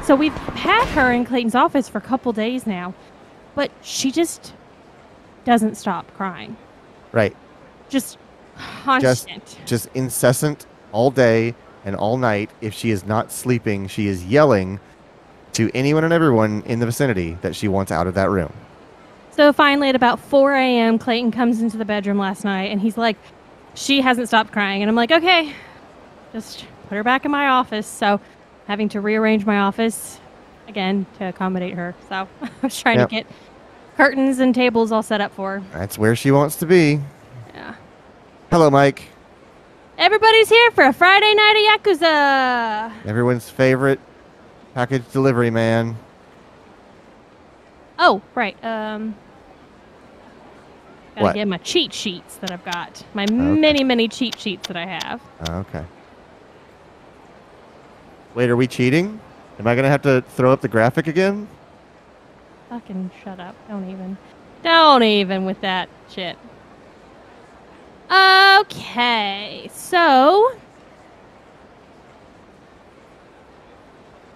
So we've had her in Clayton's office for a couple days now, but she just doesn't stop crying. Right. Just constant. Just incessant all day and all night. If she is not sleeping, she is yelling to anyone and everyone in the vicinity that she wants out of that room. So finally, at about 4 a.m., Clayton comes into the bedroom last night, and he's like, she hasn't stopped crying. And I'm like, okay, just put her back in my office. So having to rearrange my office, again, to accommodate her. So I was trying to get curtains and tables all set up for her. That's where she wants to be. Yeah. Hello, Mike. Everybody's here for a Friday night of Yakuza. Everyone's favorite package delivery man. Oh, right. Gotta What? get my cheat sheets that I've got. My many cheat sheets that I have. Okay. Wait, are we cheating? Am I going to have to throw up the graphic again? Fucking shut up. Don't even with that shit. Okay, so...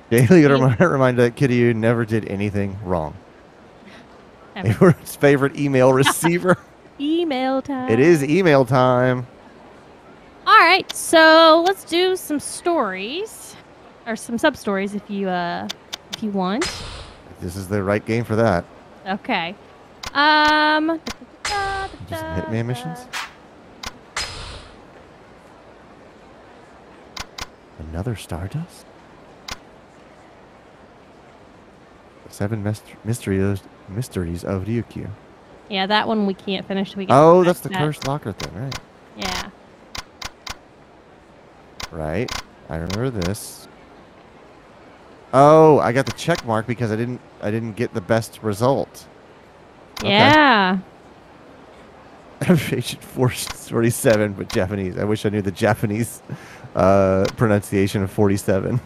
Daily reminder that Kiryu never did anything wrong. Everyone's favorite email receiver. Email time. It is email time. All right, so let's do some stories, or some sub-stories if you want. This is the right game for that. Okay. Just Hitman missions. Another Stardust? 7 mysteries of Ryukyu. Yeah, that one we can't finish. Oh, that's the cursed locker thing, right? Yeah. Right. I remember this. Oh, I got the check mark because I didn't get the best result. Yeah. Agent 47, but Japanese. I wish I knew the Japanese pronunciation of 47.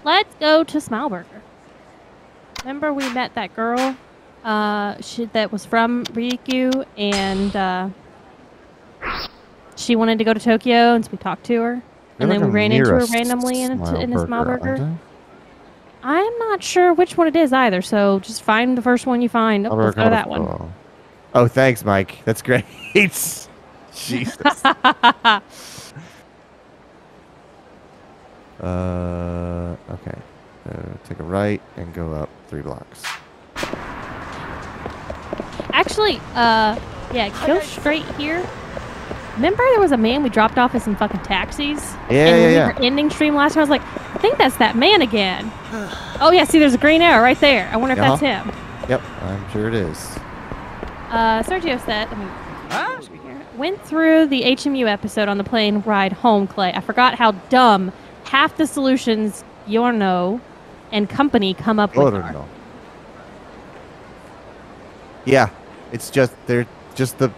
Let's go to Smileburger. Remember we met that girl that was from Ryukyu, and she wanted to go to Tokyo, and so we talked to her. And then we ran into her randomly in a Smileburger. I'm not sure which one it is either, so just find the first one you find. Oh, let's go to that one. Oh, thanks, Mike. That's great. Jesus. Okay. Take a right and go up 3 blocks. Actually, yeah, go straight here. Remember there was a man we dropped off in some fucking taxis? Yeah, we were ending stream last time. I was like, I think that's that man again. Oh, yeah, see, there's a green arrow right there. I wonder if that's him. Yep, I'm sure it is. Sergio said, went through the HMU episode on the plane ride home, Clay. I forgot how dumb half the solutions Yorno and company come up with are. Yeah, it's just, they're just the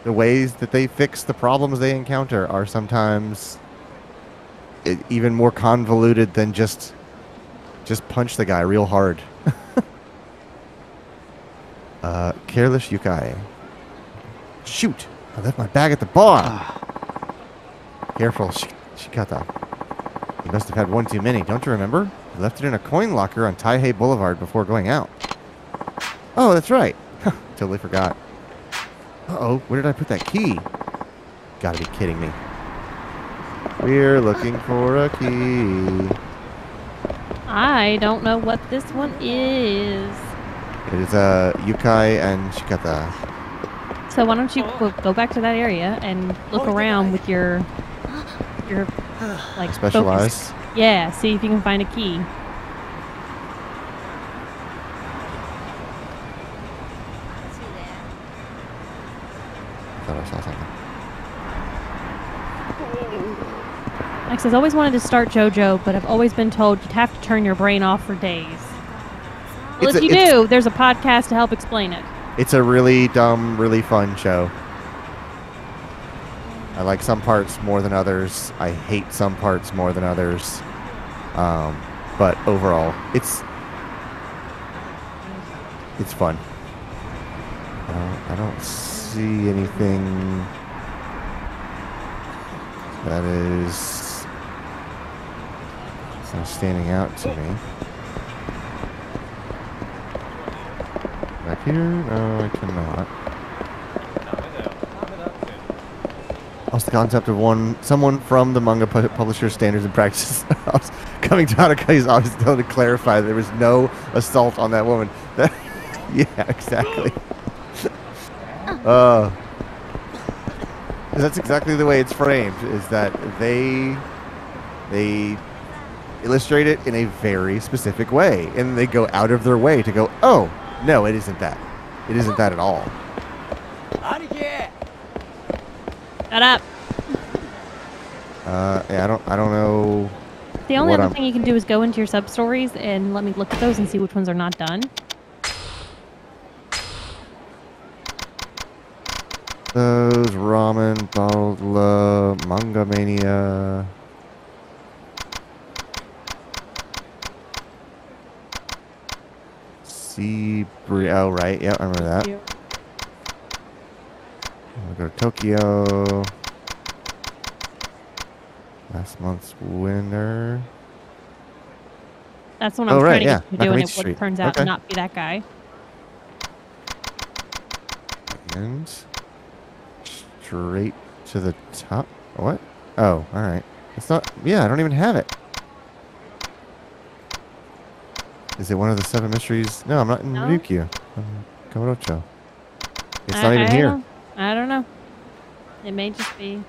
ways that they fix the problems they encounter are sometimes even more convoluted than just punch the guy real hard. Careless Yukai. Shoot! I left my bag at the bar. Careful, Shikata. You must have had one too many, don't you remember? I left it in a coin locker on Taihei Boulevard before going out. Oh, that's right. Totally forgot. Uh-oh, where did I put that key? Gotta be kidding me. We're looking for a key. I don't know what this one is. It is Yukai and Shikata. So why don't you go back to that area and look around with your like specialize. Focus. Yeah, see if you can find a key. I thought I saw something. Max has always wanted to start JoJo, but I've always been told you'd have to turn your brain off for days. Well, if you do, there's a podcast to help explain it. It's a really dumb, really fun show. I like some parts more than others. I hate some parts more than others. But overall, it's fun. I don't see anything. that is standing out to me. Back here? No, I cannot. Also, the concept of someone from the manga publisher standards and practices coming to Hanakai's office to clarify that there was no assault on that woman. Yeah, exactly. That's exactly the way it's framed, is that they illustrate it in a very specific way, and they go out of their way to go, oh, no, it isn't that. It isn't that at all. Shut up. Yeah, I don't know. The only other thing you can do is go into your sub-stories and let me look at those and see which ones are not done. Those ramen, bottled love, manga mania. Oh, right. Yeah, I remember that. We'll go to Tokyo. Last month's winner. That's what I'm trying to get you doing. It Street. Turns out to not be that guy. And straight to the top. What? Oh, all right. It's not. Yeah, I don't even have it. Is it one of the 7 mysteries? No, I'm not in Ryukyu. I'm Kamurocho. It's not even here. I don't know. It may just be.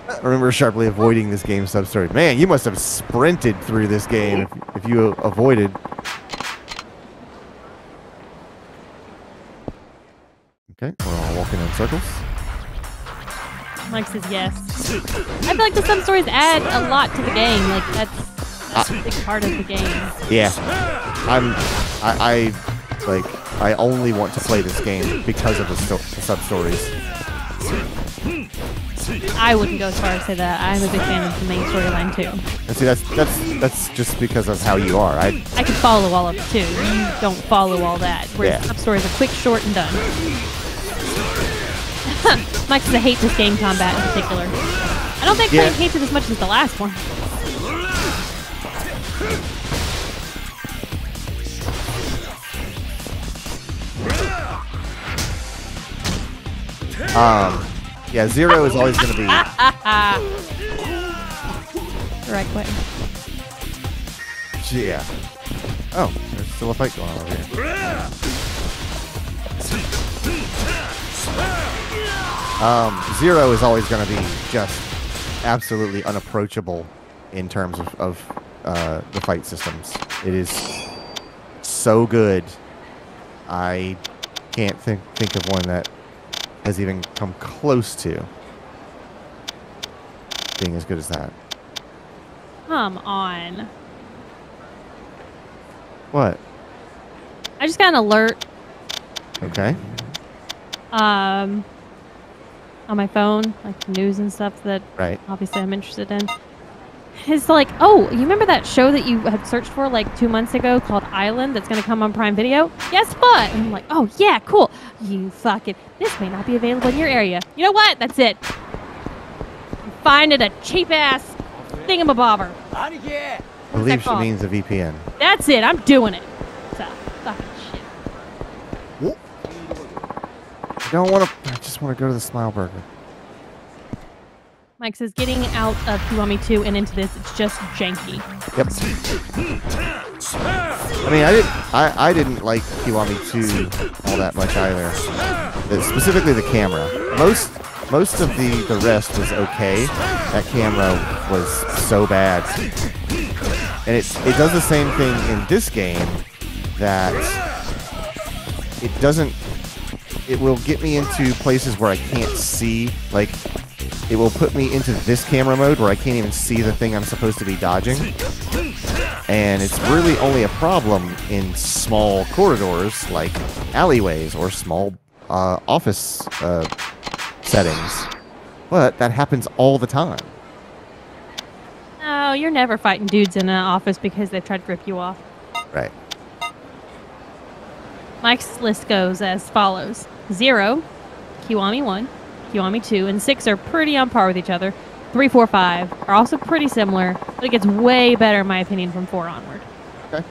I remember sharply avoiding this game sub-story. Man, you must have sprinted through this game if you avoided. Okay, we're all walking in circles. Mike says yes. I feel like the sub-stories add a lot to the game. Like, that's a big part of the game. Yeah. I only want to play this game because of the sub-stories. I wouldn't go as far as say that. I'm a big fan of the main storyline too. And see, that's just because of how you are. I can follow all of it too. You don't follow all that. Whereas sub-stories are quick, short, and done. Mike says I hate this game combat in particular. I don't think Clayton hates it as much as the last one. Yeah, 0 is always going to be... The right way. Yeah. Oh, there's still a fight going on over here. 0 is always going to be just absolutely unapproachable in terms of the fight systems. It is so good. I can't think of one that has even come close to being as good as that. Come on. What? I just got an alert. Okay. On my phone, like news and stuff that obviously I'm interested in. It's like, oh, you remember that show that you had searched for like 2 months ago called Island that's going to come on Prime Video? Guess what? And I'm like, oh, yeah, cool. You fucking, this may not be available in your area. You know what? That's it. Find it a cheap-ass thingamabobber. I believe she means a VPN. That's it. I'm doing it. It's a fucking shit. Whoop. I don't want to, I just want to go to the Smile Burger. Mike says, getting out of Kiwami 2 and into this, it's just janky. Yep. I mean, I didn't like Kiwami 2 all that much either. Specifically the camera. Most of the rest was okay. That camera was so bad. And it does the same thing in this game that it will get me into places where I can't see, like, it will put me into this camera mode where I can't even see the thing I'm supposed to be dodging. And it's really only a problem in small corridors like alleyways or small office settings. But that happens all the time. No, you're never fighting dudes in an office because they've tried to rip you off. Right. Mike's list goes as follows. 0, Kiwami 1, Kiwami 2, and 6 are pretty on par with each other. 3, 4, 5 are also pretty similar, but it gets way better in my opinion from 4 onward. Okay.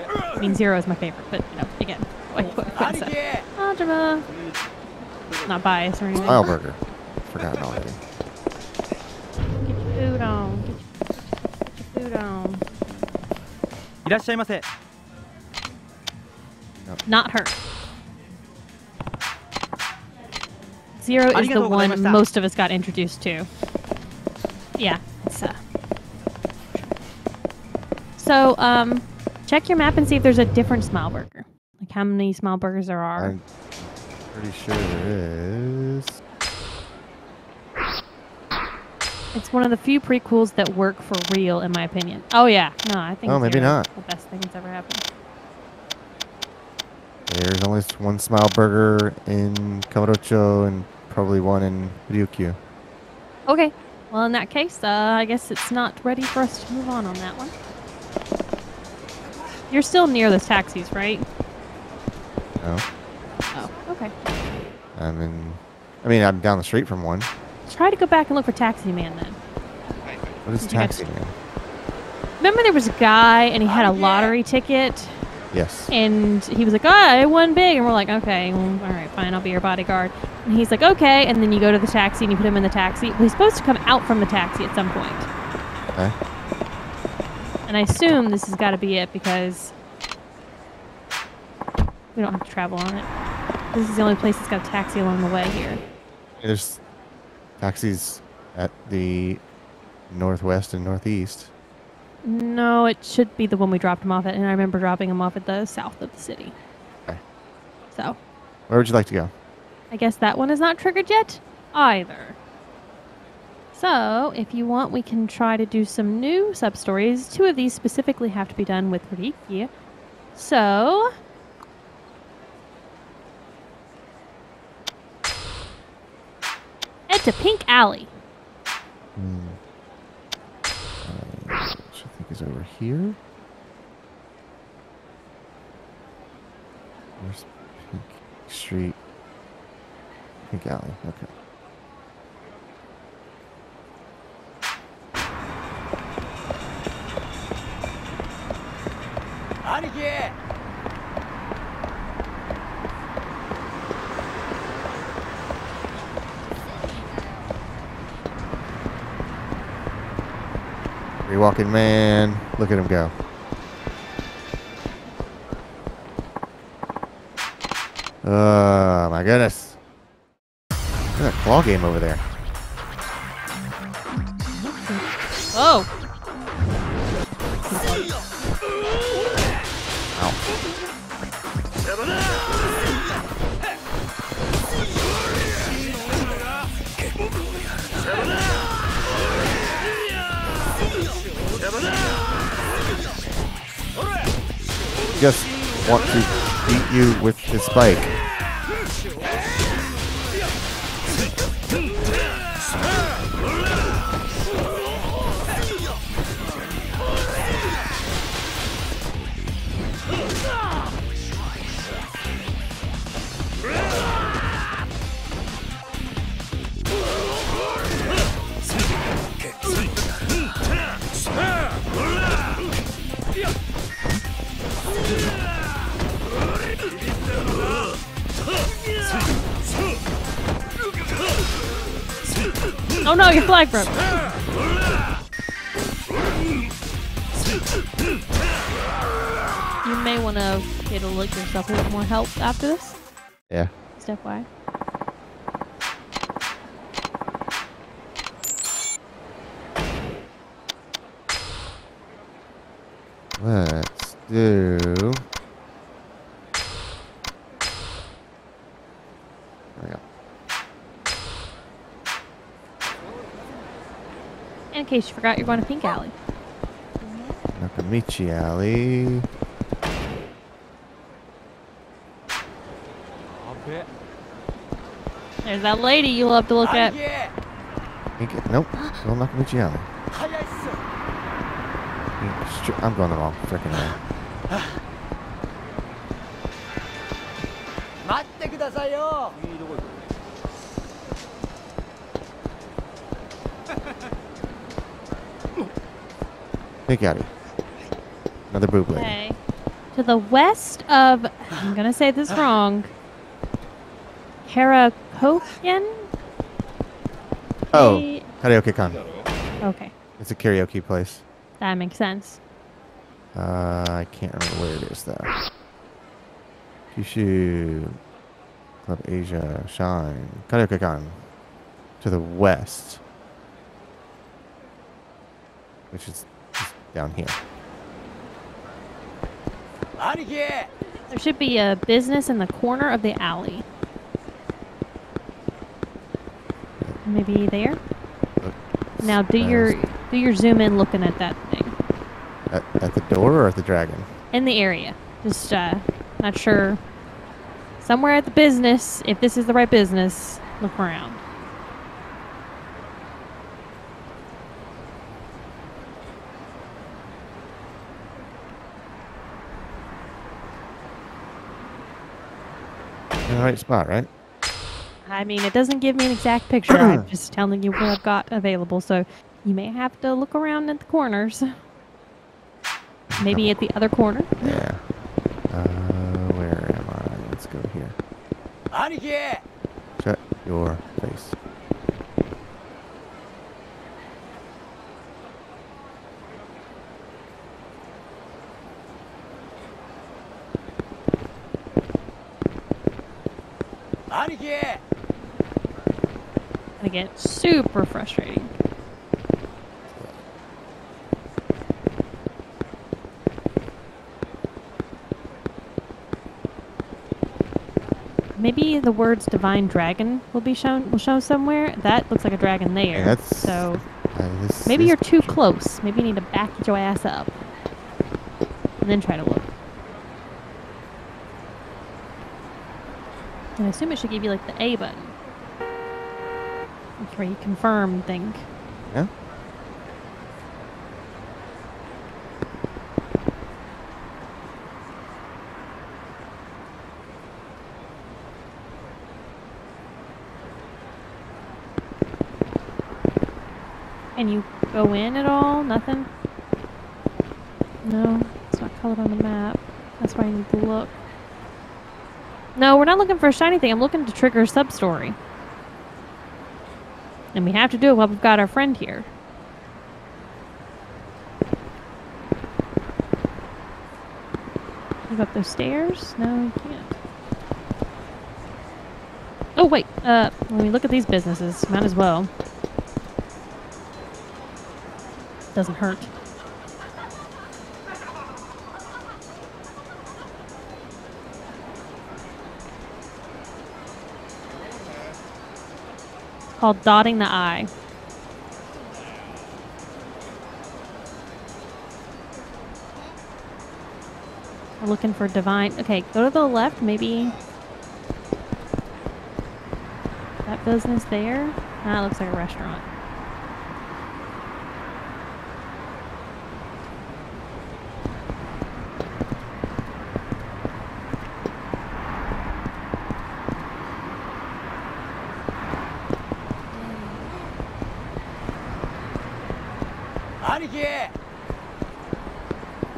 I mean, 0 is my favorite, but you know, again, Algebra. Not biased or anything. Smile burger. Forgotten already. Get your food on. Get your food on. いらっしゃいませ。 Not her. 0 is the one most of us got introduced to. Yeah, it's So, check your map and see if there's a different smile burger. Like how many smile burgers there are. I'm pretty sure there is. It's one of the few prequels that work for real, in my opinion. Oh yeah, no, I think. Oh, maybe not. The best thing that's ever happened. There's only one smile burger in Kamurocho and probably one in Ryukyu. Okay, well in that case, I guess it's not ready for us to move on that one. You're still near those taxis, right? No. Oh, okay. I'm down the street from one. Try to go back and look for Taxi Man then. What is Taxi Man? Remember there was a guy and he had a lottery ticket? Yes. And he was like, oh, I won big. And we're like, okay, well, all right, fine, I'll be your bodyguard. And he's like, okay. And then you go to the taxi and you put him in the taxi. Well, he's supposed to come out from the taxi at some point. Okay. And I assume this has got to be it because we don't have to travel on it. This is the only place that's got a taxi along the way here. There's taxis at the northwest and northeast. No, it should be the one we dropped him off at, and I remember dropping him off at the south of the city. Okay. So. Where would you like to go? I guess that one is not triggered yet, either. So, if you want, we can try to do some new sub-stories. 2 of these specifically have to be done with Riki. So... head to Pink Alley. Which I think is over here. Where's Pink Street? Pink Alley. Okay. Free walking man. Look at him go. Oh my goodness. Look at that claw game over there. Oh! Ow. Just want to beat you with his spike. Oh no, your flag broke. You may want to get a look yourself a little more help after this. Yeah. Step Y. Let's do. There we go. In case you forgot, you're going to Pink Alley. Nakamichi Alley. There's that lady you love to look at. Nope. Still Nakamichi Alley. I'm going the wrong freaking way. Take out it. Another boob lady. Okay. To the west of, I'm going to say this wrong, Karakoken? Oh, Karaoke-con. Okay. It's a karaoke place. That makes sense. I can't remember where it is, though. Kyushu. Club Asia. Shine. Karaoke-con. To the west. Which is just down here. There should be a business in the corner of the alley. Maybe there? Now do your zoom in looking at that thing. At the door or at the dragon? In the area. Just not sure. Somewhere at the business, if this is the right business, look around. In the right spot, right? I mean, it doesn't give me an exact picture. I'm just telling you what I've got available. So you may have to look around at the corners. Maybe at the other corner. Yeah. Where am I? Let's go here. Shut your face. I get super frustrating. Maybe the words "divine dragon" will show somewhere. That looks like a dragon there. Yeah, that's, so maybe you're too close. Maybe you need to back your ass up and then try to look. And I assume it should give you like the A button. That's where you confirm thing. Yeah. Can you go in at all? Nothing? No, it's not colored on the map. That's why I need to look. No, we're not looking for a shiny thing. I'm looking to trigger a sub-story. And we have to do it while we've got our friend here. You go up those stairs? No, you can't. Oh, wait. When we look at these businesses, might as well. Doesn't hurt. It's called dotting the I. We're looking for divine. Okay, go to the left, maybe. That business there? That looks like a restaurant.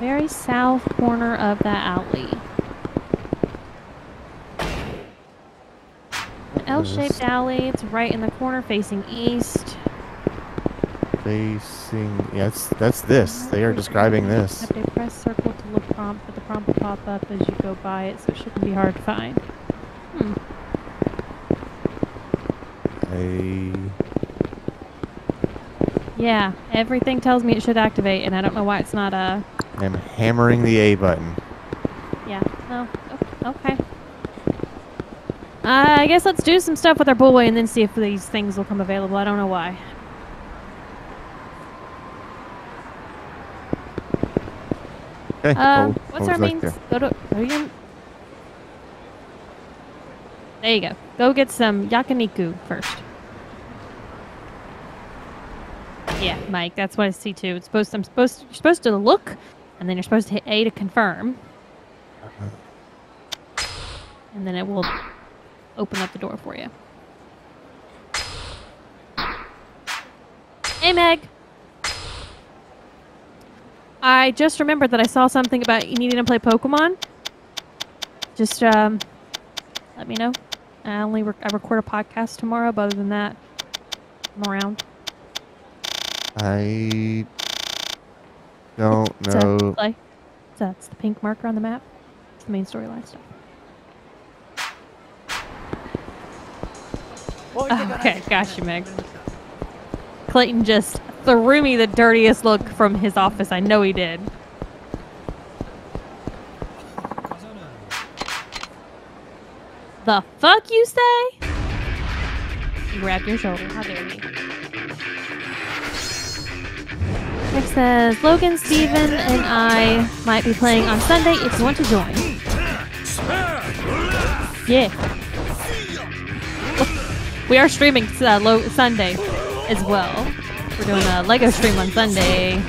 Very south corner of that alley. An L-shaped alley. It's right in the corner facing east. Facing... Yeah, that's this. They are describing this. Have to press circle to look prompt, but the prompt will pop up as you go by it, so it shouldn't be hard to find. Yeah, everything tells me it should activate, and I don't know why it's not a... I'm hammering the A button. Yeah, no, okay. I guess let's do some stuff with our boy and then see if these things will come available. I don't know why. Okay, what's our main... Go to your... There you go. Go get some yakiniku first. Yeah, Mike, that's what I see too. It's you're supposed to look, and then you're supposed to hit A to confirm. And then it will open up the door for you. Hey, Meg. I just remembered that I saw something about you needing to play Pokemon. Just let me know. I record a podcast tomorrow, but other than that, I'm around. I don't know. Play. That's the pink marker on the map. It's the main storyline stuff. Okay, gotcha, Meg. Clayton just threw me the dirtiest look from his office. I know he did. The fuck you say? He grabbed your shoulder. How dare you? Next says, Logan, Steven, and I might be playing on Sunday if you want to join. Yeah. We are streaming Sunday as well. We're doing a Lego stream on Sunday.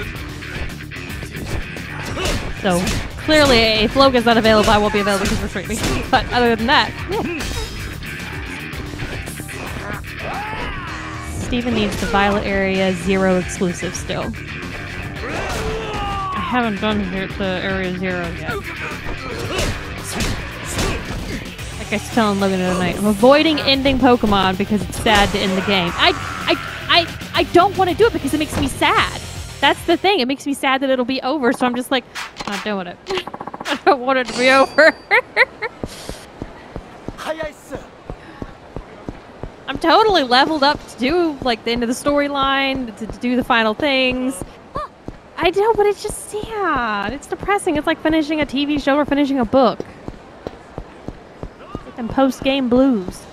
So, clearly, if Logan's not available, I won't be available because we're streaming. But other than that, yeah. Steven needs the Violet Area 0 exclusive still. I haven't done the Area 0 yet. Like I was telling Logan the other night, I'm avoiding ending Pokemon because it's sad to end the game. I don't want to do it because it makes me sad. That's the thing. It makes me sad that it'll be over, so I'm just like, I'm not doing it. I don't want it to be over. I'm totally leveled up to do like the end of the storyline, to do the final things. I know, but it's just sad. It's depressing. It's like finishing a TV show or finishing a book. It's like them post-game blues.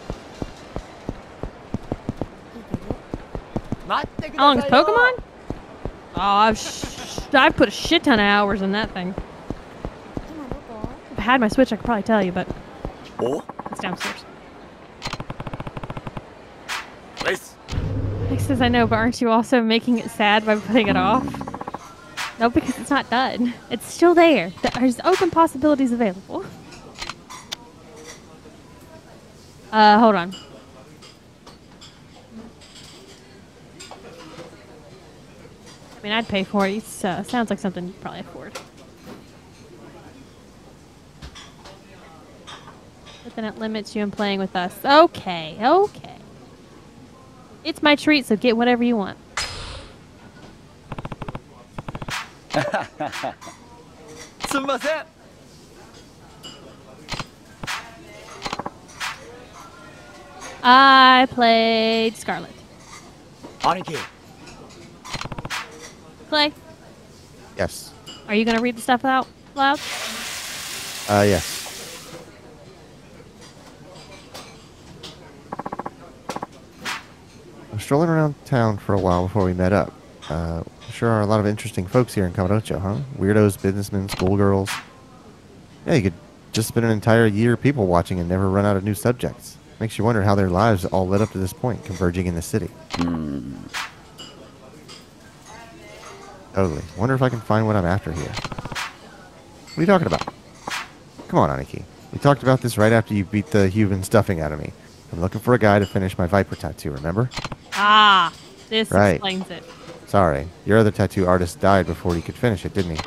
How long is Pokemon? Oh, I've put a shit ton of hours in that thing. If I had my Switch, I could probably tell you, but it's downstairs. Nick says, I know, but aren't you also making it sad by putting it off? No, because it's not done. It's still there. There's open possibilities available. Hold on. I mean, I'd pay for it. It sounds like something you'd probably afford. But then it limits you in playing with us. Okay, okay. It's my treat, so get whatever you want. I played Scarlet. Clay? Yes. Are you going to read the stuff out loud? Yes. I was strolling around town for a while before we met up. Sure are a lot of interesting folks here in Kamurocho, huh? Weirdos, businessmen, schoolgirls. Yeah, you could just spend an entire year people watching and never run out of new subjects. Makes you wonder how their lives all led up to this point, converging in the city. Totally. Wonder if I can find what I'm after here. What are you talking about? Come on, Aniki. We talked about this right after you beat the human stuffing out of me. I'm looking for a guy to finish my Viper tattoo, remember? Ah, this explains it. Sorry. Your other tattoo artist died before he could finish it, didn't he?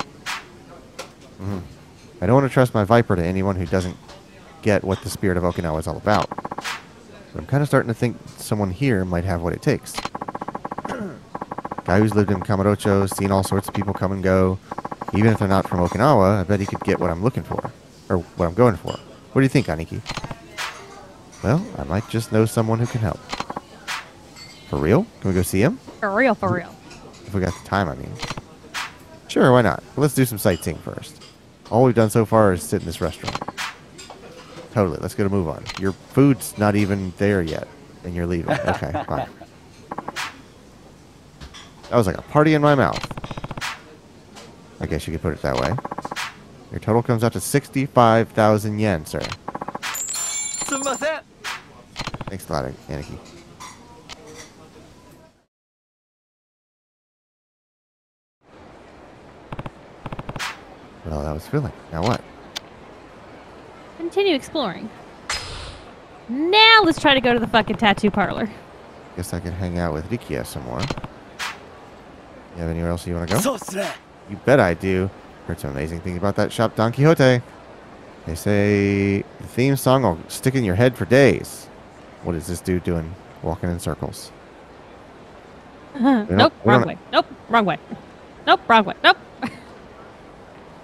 I don't want to trust my Viper to anyone who doesn't get what the spirit of Okinawa is all about. But I'm kind of starting to think someone here might have what it takes. Guy who's lived in Kamurocho, seen all sorts of people come and go. Even if they're not from Okinawa, I bet he could get what I'm looking for. Or what I'm going for. What do you think, Aniki? Well, I might just know someone who can help. For real? Can we go see him? For real, for real. If we got the time, I mean. Sure, why not? But let's do some sightseeing first. All we've done so far is sit in this restaurant. Totally, let's get a move on. Your food's not even there yet, and you're leaving. Okay, fine. That was like a party in my mouth. I guess you could put it that way. Your total comes out to 65,000 yen, sir. Thanks a lot, Aniki. Well, that was filling. Now what? Continue exploring. Now let's try to go to the fucking tattoo parlor. Guess I could hang out with Rikia some more. You have anywhere else you want to go? You bet I do. Heard some amazing things about that shop, Don Quixote. They say the theme song will stick in your head for days. What is this dude doing? Walking in circles. Nope, wrong way. Nope, wrong way. Nope, wrong way. Nope.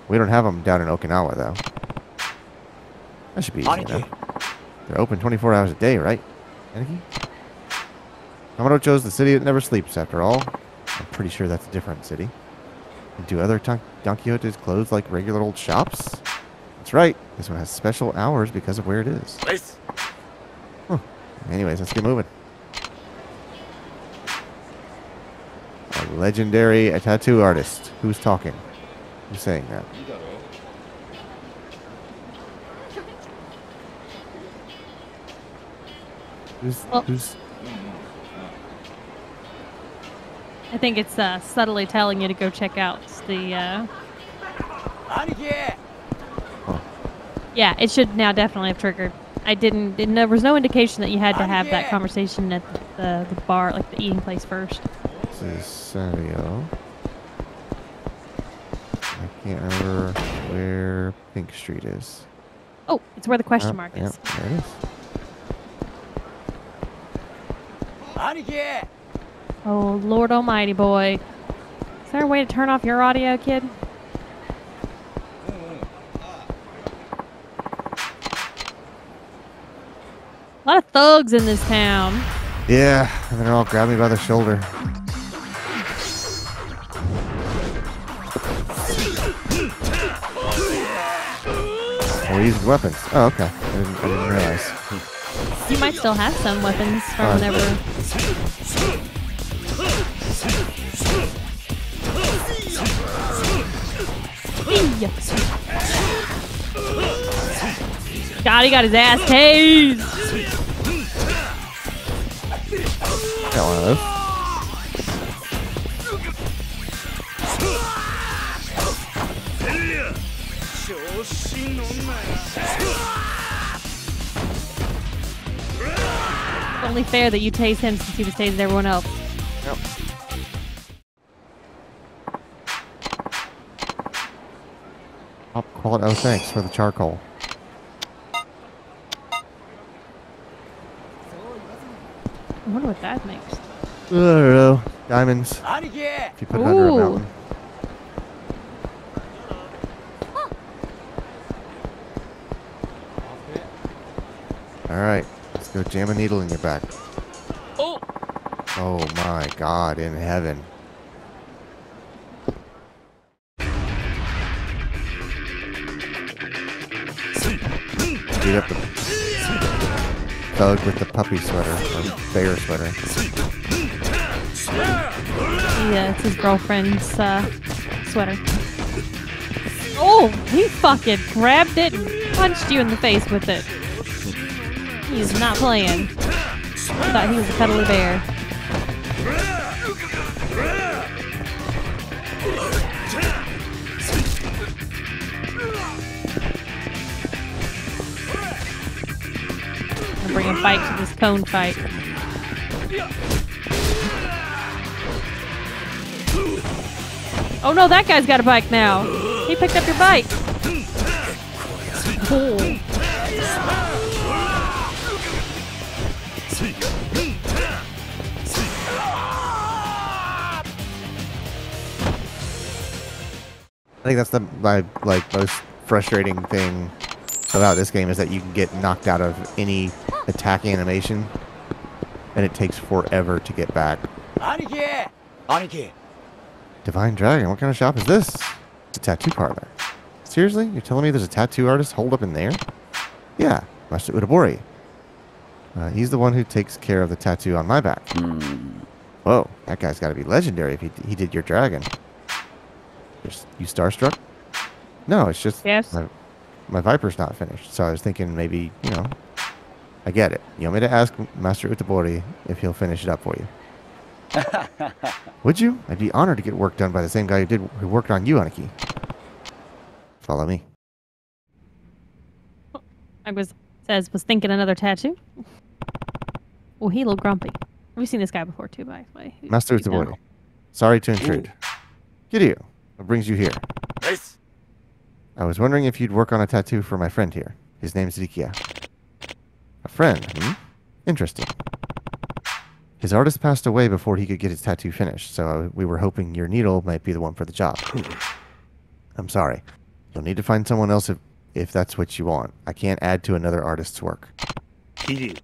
We don't have them down in Okinawa, though. That should be easy enough. They're open 24 hours a day, right? Aniki? Kamurocho's the city that never sleeps, after all. I'm pretty sure that's a different city. And do other Don Quixote's close like regular old shops? That's right. This one has special hours because of where it is. Huh. Anyways, let's get moving. A tattoo artist. Who's talking? Who's saying that? Who's I think it's subtly telling you to go check out the. Yeah, it should now definitely have triggered. There was no indication that you had to have that conversation at the bar, like the eating place first. This is Savio. I can't remember where Pink Street is. Oh, it's where the question mark is. Yep, there it is. Oh, Lord Almighty, boy. Is there a way to turn off your audio, kid? A lot of thugs in this town. Yeah, and they're all grabbing me by the shoulder. Oh, he uses weapons. Oh, okay. I didn't realize. You might still have some weapons from whenever. God, he got his ass tased. Got one of those. It's only fair that you tase him since he was tasing everyone else. Yep. I'll call it. Oh, thanks for the charcoal. I wonder what that makes. I don't know. Diamonds. If you put it under a mountain. Alright. Let's go jam a needle in your back. Oh my God in heaven. Beat up the thug with the puppy sweater, or bear sweater. Yeah, it's his girlfriend's sweater. Oh, he fucking grabbed it and punched you in the face with it. He is not playing. I thought he was a cuddly bear. I'm bringing fight to this cone fight. Oh no, that guy's got a bike now. He picked up your bike. Oh. I think that's my most frustrating thing about this game is that you can get knocked out of any attack animation, and it takes forever to get back. Divine Dragon, what kind of shop is this? It's a tattoo parlor. Seriously? You're telling me there's a tattoo artist holed up in there? Yeah, Master Udabori. He's the one who takes care of the tattoo on my back. Whoa, that guy's got to be legendary if he did your dragon. You starstruck? No, it's just yes. My Viper's not finished, so I was thinking maybe, I get it. You want me to ask Master Utabori if he'll finish it up for you? Would you? I'd be honored to get work done by the same guy who worked on you, Aniki. Follow me. Was thinking another tattoo. Well, he a little grumpy. We've seen this guy before too, by the way. Master Utabori. Sorry to intrude. Kiryu, What brings you here? Nice. I was wondering if you'd work on a tattoo for my friend here. His name's Rikia. A friend, hmm? Interesting. His artist passed away before he could get his tattoo finished, so we were hoping your needle might be the one for the job. I'm sorry. You'll need to find someone else if that's what you want. I can't add to another artist's work. Kiryu.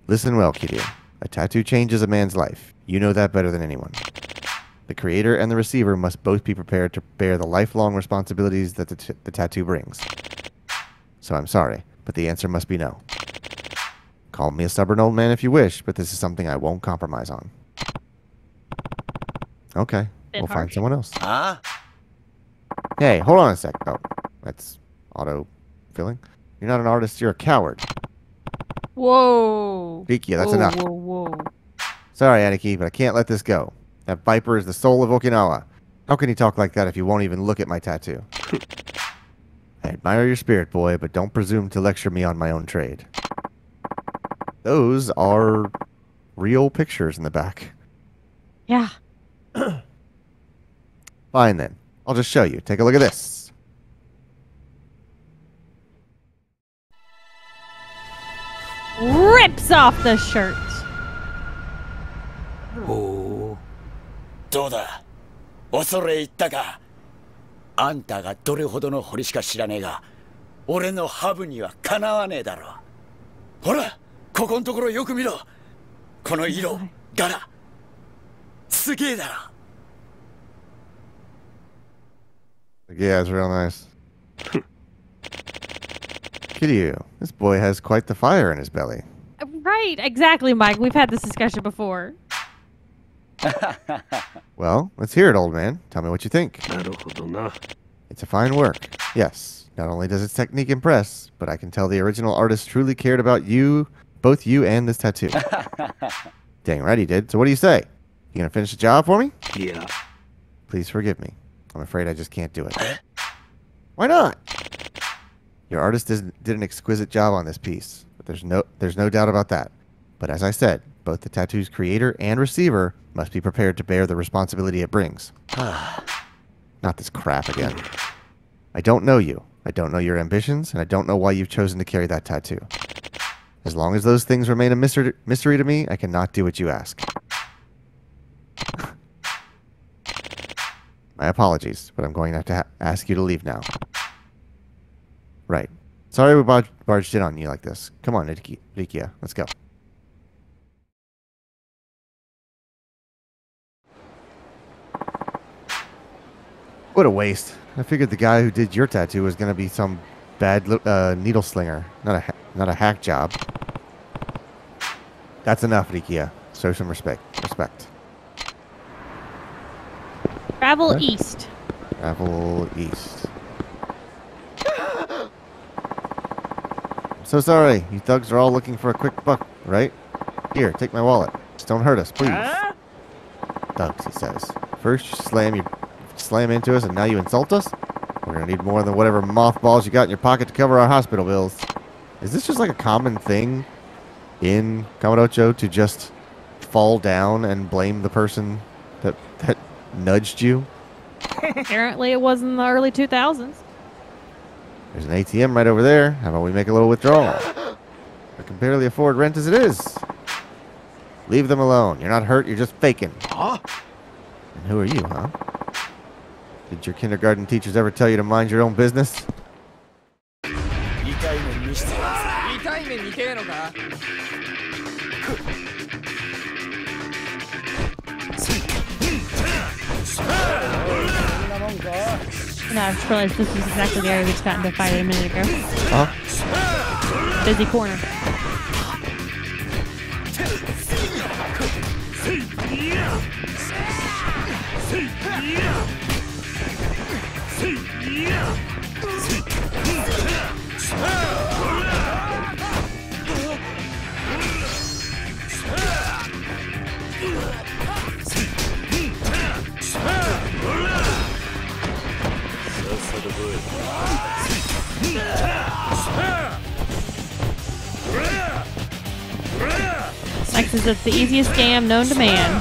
Listen well, Kiryu. A tattoo changes a man's life. You know that better than anyone. The creator and the receiver must both be prepared to bear the lifelong responsibilities that the tattoo brings. So I'm sorry, but the answer must be no. Call me a stubborn old man if you wish, but this is something I won't compromise on. Okay, we'll find someone else. Huh? Hey, hold on a sec. Oh, that's auto-filling. You're not an artist, you're a coward. Whoa. Rikia, that's enough. Whoa. Sorry, Aniki, but I can't let this go. That viper is the soul of Okinawa. How can you talk like that if you won't even look at my tattoo? I admire your spirit, boy, but don't presume to lecture me on my own trade. Those are real pictures in the back. Yeah. Fine, then. I'll just show you. Take a look at this. Rips off the shirt. Oh. どうだ恐れ入ったかあんたがどれほどの彫りしか知らねえが俺のハブにはかなわねえだろほらここのところよく見ろこの色柄すげえだろ Yeah, it's real nice. Kiryu, this boy has quite the fire in his belly. Right, exactly, Mike. We've had this discussion before. Well, let's hear it, old man. Tell me what you think. It's a fine work. Yes, not only does its technique impress, but I can tell the original artist truly cared about you, both you and this tattoo. Dang right he did. So what do you say? You gonna finish the job for me? Yeah. Please forgive me. I'm afraid I just can't do it. Why not? Your artist did an exquisite job on this piece, but there's no doubt about that. But as I said, both the tattoo's creator and receiver must be prepared to bear the responsibility it brings. Not this crap again. I don't know you. I don't know your ambitions, and I don't know why you've chosen to carry that tattoo. As long as those things remain a mystery to me, I cannot do what you ask. My apologies, but I'm going to have to ask you to leave now. Right. Sorry we barged in on you like this. Come on, Rikia. Let's go. What a waste. I figured the guy who did your tattoo was going to be some bad needle slinger, not a hack job. That's enough, Rikia. Show some respect. Travel east. Travel east. I'm so sorry. You thugs are all looking for a quick buck, right? Here, take my wallet. Just don't hurt us, please. Thugs, he says. First you slam into us, and now you insult us? We're gonna need more than whatever mothballs you got in your pocket to cover our hospital bills. Is this just like a common thing in Kamurocho to just fall down and blame the person that nudged you? Apparently it was in the early 2000s. There's an ATM right over there. How about we make a little withdrawal? I can barely afford rent as it is. Leave them alone. You're not hurt, you're just faking. And who are you, huh? Did your kindergarten teachers ever tell you to mind your own business? No, I just realized this is exactly the area we just got into a fight a minute ago. Busy corner. Like says it's the easiest scam known to man.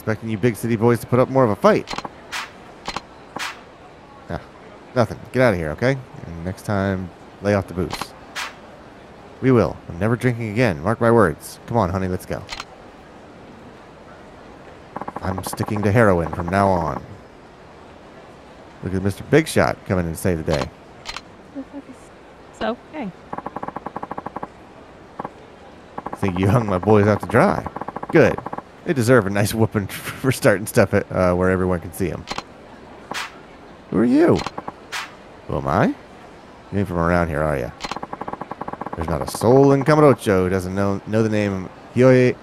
expecting you big city boys to put up more of a fight. Nah, nothing. Get out of here, okay? And next time, lay off the booze. We will. I'm never drinking again. Mark my words. Come on, honey, let's go. I'm sticking to heroin from now on. Look at Mr. Big Shot coming in to save the day. So, okay. Think you hung my boys out to dry. Good. They deserve a nice whooping for starting stuff at, where everyone can see them. Who are you? Who am I? You ain't from around here, are you? There's not a soul in Kamurocho who doesn't know the name Kyoe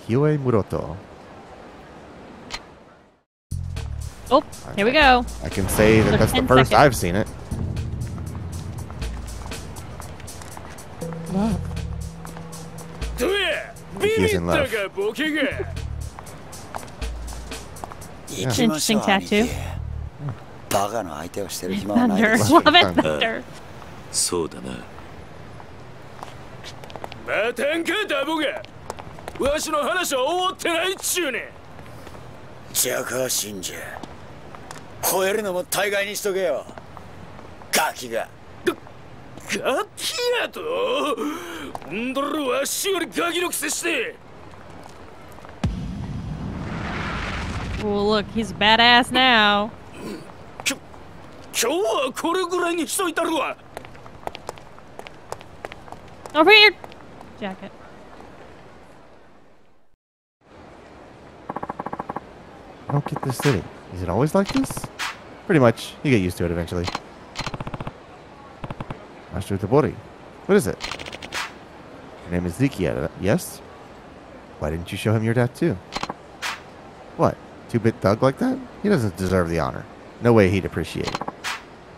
Muroto. Oh, here we go. I can say that that's the 10 first seconds. I've seen it. Wow. He is in love. Interesting tattoo. Thunder. Love it, Thunder. そうだな。待てんかダボが。わしの話は終わってないっちゅうねん。ジャカー信者。吠えるのも大概にしとけよ。ガキが。ガキやとんどるわしよりガキのくせして。Oh, look, he's badass now. 今日はこれぐらいにしといたるわ。Over here. Jacket. I don't get this city. Is it always like this? Pretty much. You get used to it eventually. Master Tabori. What is it? Your name is Zikia, yes? Why didn't you show him your tattoo? What? 2-bit thug like that? He doesn't deserve the honor. No way he'd appreciate it.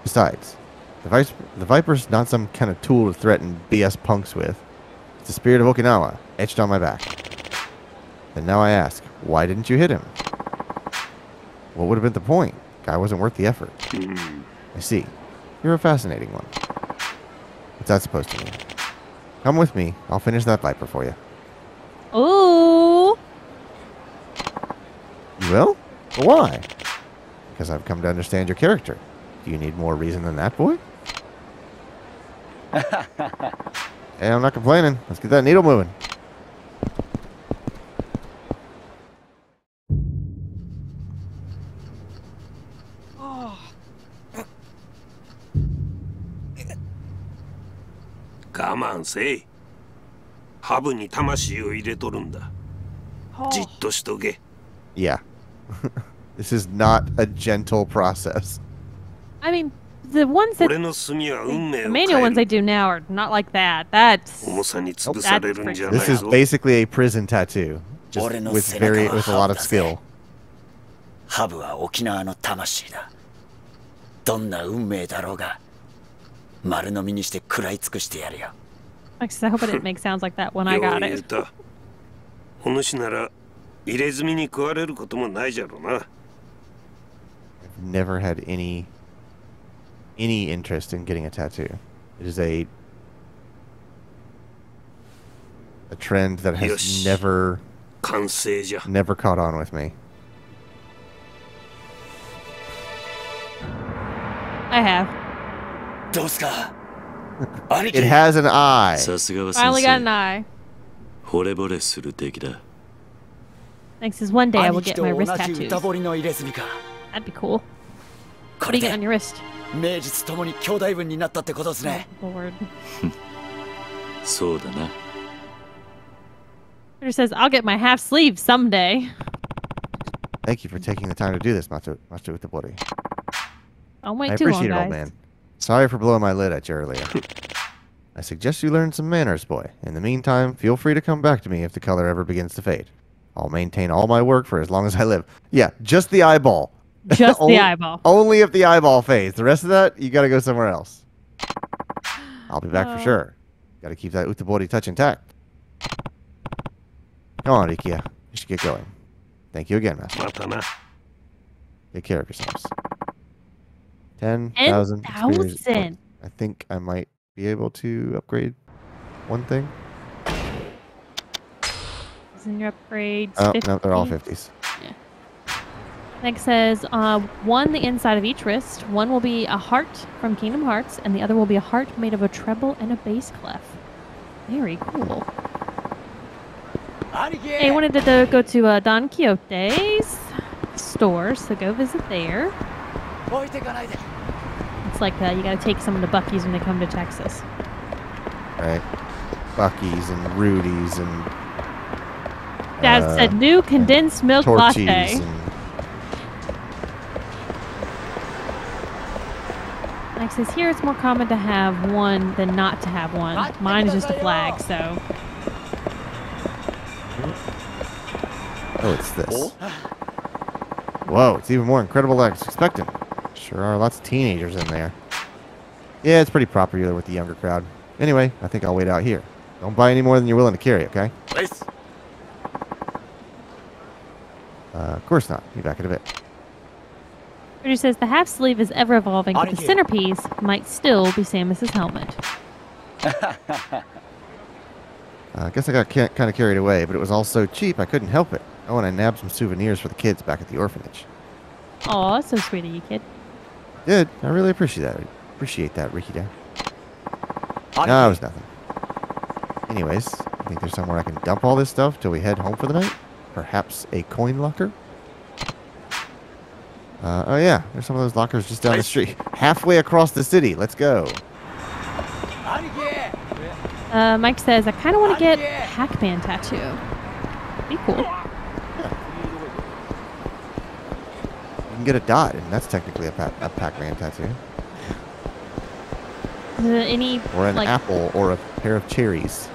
Besides, the Viper's not some kind of tool to threaten BS punks with. It's the spirit of Okinawa, etched on my back. And now I ask, why didn't you hit him? What would have been the point? Guy wasn't worth the effort. I see. You're a fascinating one. What's that supposed to mean? Come with me. I'll finish that Viper for you. Ooh. You will? But why? Because I've come to understand your character. Do you need more reason than that, boy? Hey, I'm not complaining. Let's get that needle moving. Come on, say. ハブに魂を入れとるんだ。じっとしとけ。Yeah. This is not a gentle process. I mean, the ones that 俺の墨は運命 the を manual 変 ones え they る。 do now are not like that. That's 重さに潰されるんじゃない This is ぞ。 basically a prison tattoo. Just with a lot of skill. ハブは沖縄の魂だ。どんな運命だろうが、丸飲みにして食らい尽くしてやるよ。 actually, I hope I didn't make sounds like that when I よう got 言う it. た。お主なら入れ墨に食われることもないじゃろうな。I've never had any interest in getting a tattoo. It is a trend that has Yosh. never 完成じゃ。 caught on with me. I have. どうすか兄貴 It has an eye. さすがは Finally 先 got an 生。 eye. 惚れ惚れする敵だ。 Thanks. Is one day I will 兄貴 get と my 同 wrist じ tattoos. 歌彫りの入れ墨か That'd be cool. こ What do れ you で get on your wrist? 名実ともに兄弟分になったってことですね Lord. そうだな。 Peter says, I'll get my half sleeve someday. Thank you for taking the time to do this, Master Utabori. Don't wait I too long, appreciate it, old guys. man. Sorry for blowing my lid at you earlier. I suggest you learn some manners, boy. In the meantime, feel free to come back to me if the color ever begins to fade. I'll maintain all my work for as long as I live. Yeah, just the eyeball. Just the eyeball. Only if the eyeball fades. The rest of that, you gotta go somewhere else. I'll be back for sure. Gotta keep that Utabori touch intact. Come on, Ikia. You should get going. Thank you again, Master. またな。 Take care of yourselves. 10,000 experience. 10,000. I think I might be able to upgrade one thing. in your upgrades. Oh, 50. no, they're all 50s. Yeah. Next says, one the inside of each wrist. One will be a heart from Kingdom Hearts, and the other will be a heart made of a treble and a bass clef. Very cool. Hey, I wanted to go to Don Quixote's store, so go visit there. It's like you gotta take someone to Buc-ee's when they come to Texas. Right. Buc-ee's and Rudy's and... Dad said new condensed milk latte. And... Next says here it's more common to have one than not to have one. Mine is just a flag, so... Oh, it's this. Whoa, it's even more incredible than I was expecting. Sure are lots of teenagers in there. Yeah, it's pretty popular with the younger crowd. Anyway, I think I'll wait out here. Don't buy any more than you're willing to carry, okay? Of course not. Be back in a bit. Kiryu says the half sleeve is ever evolving, but the centerpiece might still be Samus's helmet. I guess I got kind of carried away, but it was all so cheap I couldn't help it. Oh, and I nabbed some souvenirs for the kids back at the orphanage. Aw, so sweet of you, kid. Good. I really appreciate that, Rikita. No, it was nothing. Anyways, I think there's somewhere I can dump all this stuff till we head home for the night. Perhaps a coin locker? Oh yeah, there's some of those lockers just down the street. Halfway across the city. Let's go. Mike says, I kind of want to get a Pac-Man tattoo. Be cool. Yeah. You can get a dot, and that's technically a Pac-Man tattoo. Or an apple, or a pair of cherries.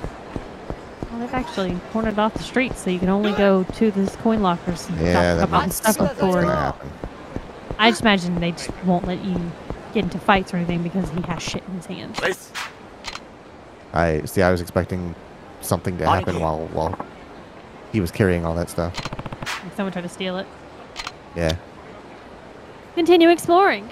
Well, they've actually cornered off the street, so you can only go to these coin lockers and yeah, about stuff before. Gonna happen. I just imagine they just won't let you get into fights or anything because he has shit in his hands. I was expecting something to happen while he was carrying all that stuff. Like someone tried to steal it. Yeah. Continue exploring.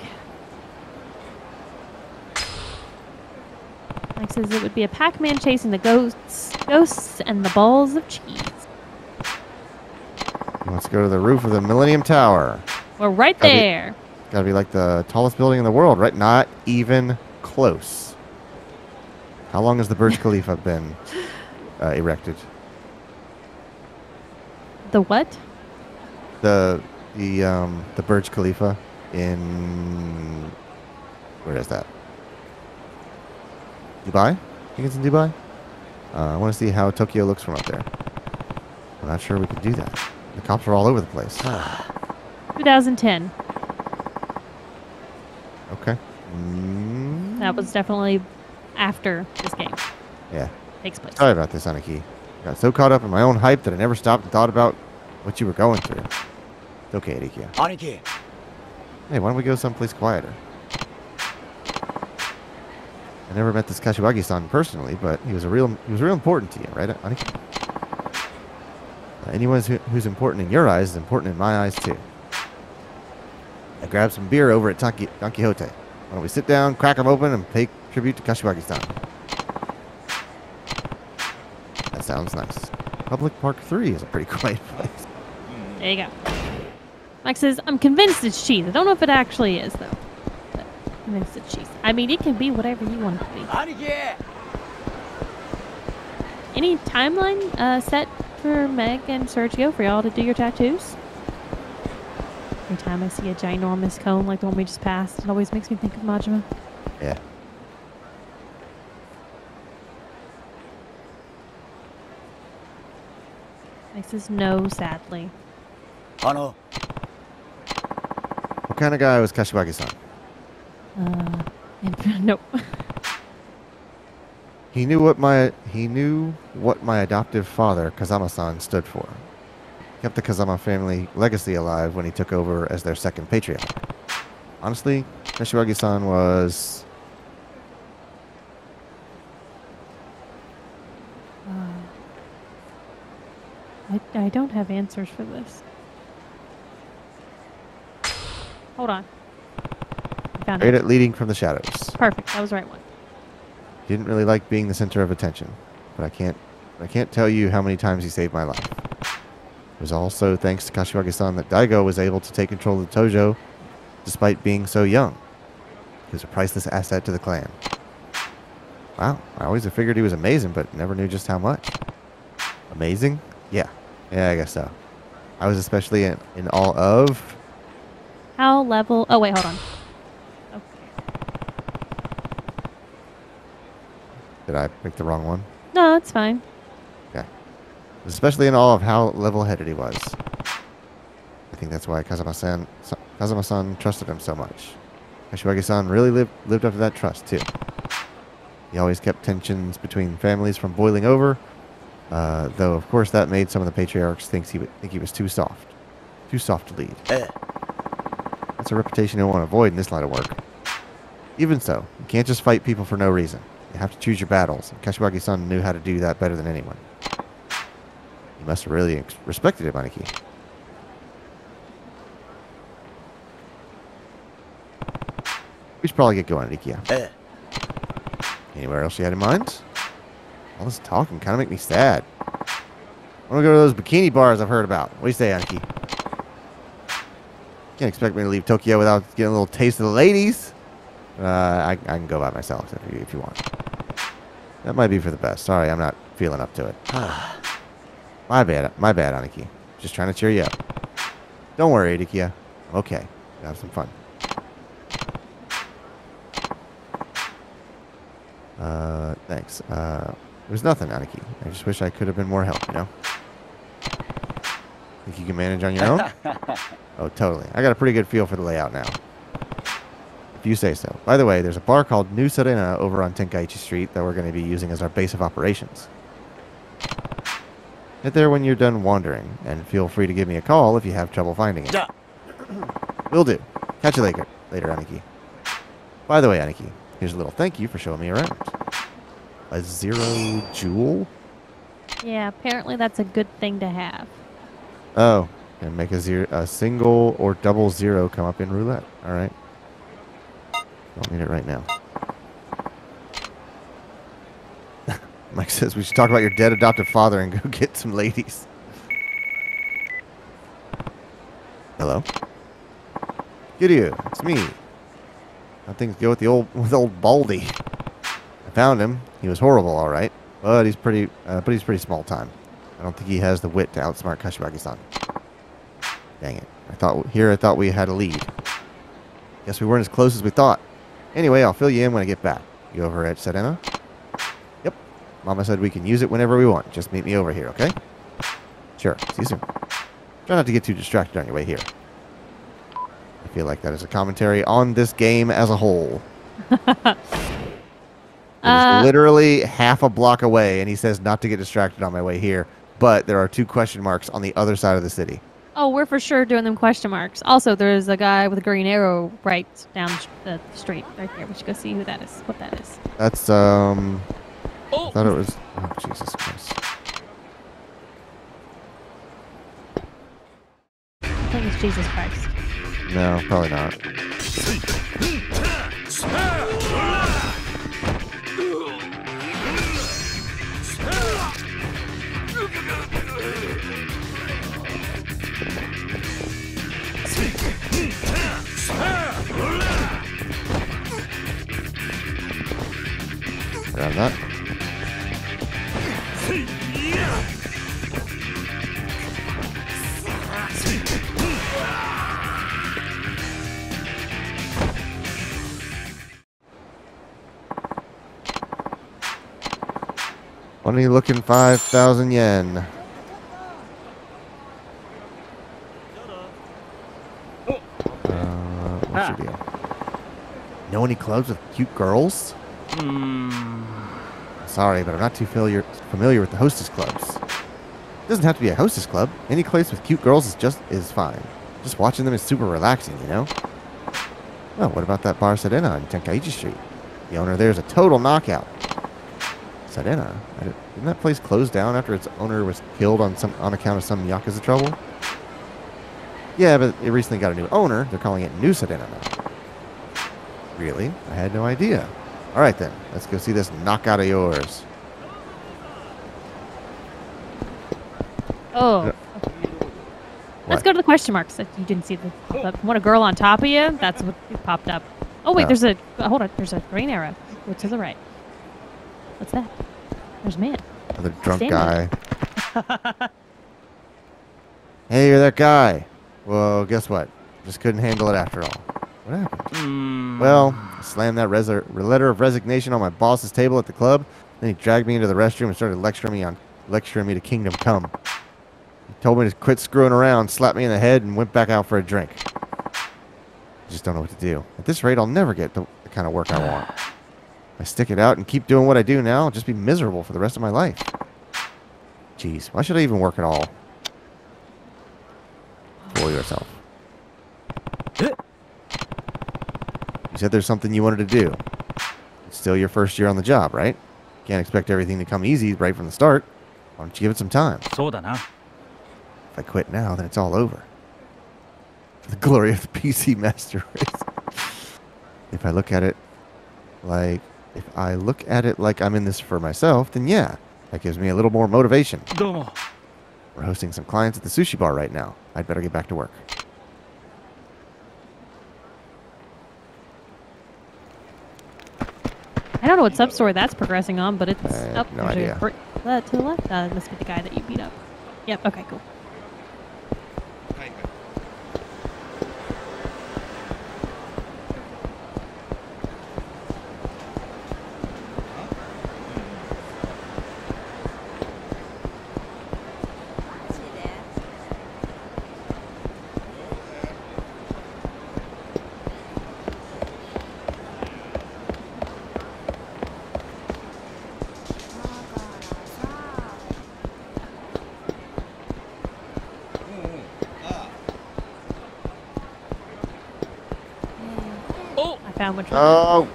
Mike says it would be a Pac-Man chasing the ghosts and the balls of cheese. Let's go to the roof of the Millennium Tower. We're right there. Gotta be like the tallest building in the world, right? Not even close. How long has the Burj Khalifa been erected? The what? The Burj Khalifa in... Where is that? Dubai? I think it's in Dubai. I want to see how Tokyo looks from up there. I'm not sure we can do that. The cops are all over the place. 2010. Okay. That was definitely after this game Yeah. takes place. Sorry about this, Aniki. I got so caught up in my own hype that I never stopped and thought about what you were going through. It's okay, Arikia. Aniki. Hey, why don't we go someplace quieter? I never met this Kashiwagi-san personally, but he was real important to you, right, Aniki? Anyone who's important in your eyes is important in my eyes too. I grabbed some beer over at Don Quixote. Why don't we sit down, crack them open, and pay tribute to Kashiwagi-san? That sounds nice. Public Park 3 is a pretty quiet place. There you go. Mike says, I'm convinced it's cheese. I don't know if it actually is, though. But I'm convinced it's cheese. I mean, it can be whatever you want it to be. Any timeline set for Meg and Sergio for y'all to do your tattoos? Every time I see a ginormous cone like the one we just passed, it always makes me think of Majima. Yeah. Mike says no, sadly. Ano. What kind of guy was Kashiwagi-san? Nope. He knew what my adoptive father, Kazama-san, stood for. Kept the Kazama family legacy alive when he took over as their second patriarch. Honestly, Kashiwagi-san was... I don't have answers for this. Hold on. I found great it. at leading from the shadows. Perfect. That was the right one. Didn't really like being the center of attention, but I can't tell you how many times he saved my life. It was also thanks to Kashiwagi-san that Daigo was able to take control of the Tojo despite being so young. He was a priceless asset to the clan. Wow, I always figured he was amazing, but never knew just how much. Amazing? Yeah. Yeah, I guess so. I was especially in awe of... How level... Oh, wait, hold on. Did I pick the wrong one? No, it's fine. Okay. Especially in awe of how level-headed he was. I think that's why Kazama-san trusted him so much. Kashiwagi-san really lived up to that trust, too. He always kept tensions between families from boiling over, though, of course, that made some of the patriarchs think he was too soft. Too soft to lead. That's a reputation you want to avoid in this line of work. Even so, you can't just fight people for no reason. You have to choose your battles, and Kashiwagi-san knew how to do that better than anyone. You must have really respected him, Aniki. We should probably get going, Aniki. Anywhere else you had in mind? All this talking kind of make me sad. I want to go to those bikini bars I've heard about. What do you say, Aniki? Can't expect me to leave Tokyo without getting a little taste of the ladies. I can go by myself if you want. That might be for the best. Sorry, I'm not feeling up to it. My bad, Aniki. Just trying to cheer you up. Don't worry, Ikiya. I'm okay. We'll have some fun. Thanks. There's nothing, Aniki. I just wish I could have been more help, you know? Think you can manage on your own? Oh, totally. I got a pretty good feel for the layout now. If you say so. By the way, there's a bar called New Serena over on Tenkaichi Street that we're going to be using as our base of operations. Get there when you're done wandering, and feel free to give me a call if you have trouble finding it. Will do. Catch you later, Aniki. By the way, Aniki, here's a little thank you for showing me around. A 0 jewel? Yeah, apparently that's a good thing to have. Oh, and make a single or double 0 come up in roulette. All right. Don't need it right now. Mike says we should talk about your dead adoptive father and go get some ladies. Hello? Kiryu, it's me. How things go with old Baldy? I found him. He was horrible, all right, but he's pretty small time. I don't think he has the wit to outsmart Kashiwagi-san. Dang it! I thought we had a lead. Guess we weren't as close as we thought. Anyway, I'll fill you in when I get back. You over at Serena? Yep. Mama said we can use it whenever we want. Just meet me over here, okay? Sure. See you soon. Try not to get too distracted on your way here. I feel like that is a commentary on this game as a whole. It's literally half a block away, and he says not to get distracted on my way here. But there are 2 question marks on the other side of the city. Oh, we're for sure doing them question marks. Also, there's a guy with a green arrow right down the street right there. We should go see who that is. What that is. That's, I thought it was... Oh, Jesus Christ. I think it's Jesus Christ. No, probably not. Grab that. Funny looking 5,000 yen. What's your deal? Know any clubs with cute girls? Sorry, but I'm not too familiar with the hostess clubs. It doesn't have to be a hostess club. Any place with cute girls is fine. Just watching them is super relaxing, you know? Well, what about that bar Serena on Tenkaichi Street? The owner there is a total knockout. Serena? Didn't that place close down after its owner was killed on account of some Yakuza trouble? Yeah, but it recently got a new owner. They're calling it New Serena now. Really? I had no idea. All right, then. Let's go see this knockout of yours. Oh. Let's go to the question marks. You didn't see the what a girl on top of you. That's what popped up. Oh wait, there's a hold on. There's a green arrow. Go to the right. What's that? There's a man. Another drunk guy. Hey, you're that guy. Well, guess what? Just couldn't handle it after all. What happened? Well, I slammed that letter of resignation on my boss's table at the club. Then he dragged me into the restroom and started lecturing me to Kingdom Come. He told me to quit screwing around, slapped me in the head, and went back out for a drink. I just don't know what to do. At this rate, I'll never get the kind of work I want. If I stick it out and keep doing what I do now, I'll just be miserable for the rest of my life. Jeez, why should I even work at all? Fool yourself. You said there's something you wanted to do. It's still your first year on the job, right? Can't expect everything to come easy right from the start. Why don't you give it some time? If I quit now, then it's all over. For the glory of the PC Master Race. If I look at it like I'm in this for myself, then yeah, that gives me a little more motivation. We're hosting some clients at the sushi bar right now. I'd better get back to work. I don't know what substory that's progressing on, but it's up no idea. To the left. Must be the guy that you beat up. Yep. Okay. Cool. Found which one. Oh!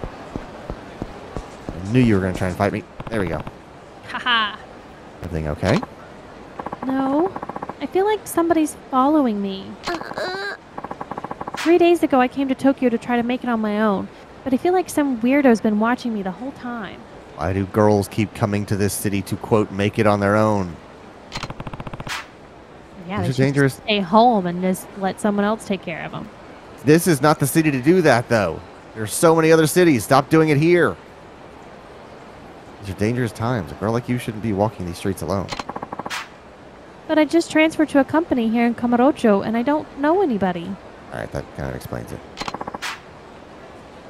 I knew you were going to try and fight me. There we go. Haha. Everything okay? No. I feel like somebody's following me. 3 days ago, I came to Tokyo to try to make it on my own, but I feel like some weirdo's been watching me the whole time. Why do girls keep coming to this city to, quote, make it on their own? Yeah, this they is should dangerous. Stay home and just let someone else take care of them. This is not the city to do that, though. There's so many other cities. Stop doing it here. These are dangerous times. A girl like you shouldn't be walking these streets alone. But I just transferred to a company here in Kamurocho, and I don't know anybody. All right, that kind of explains it.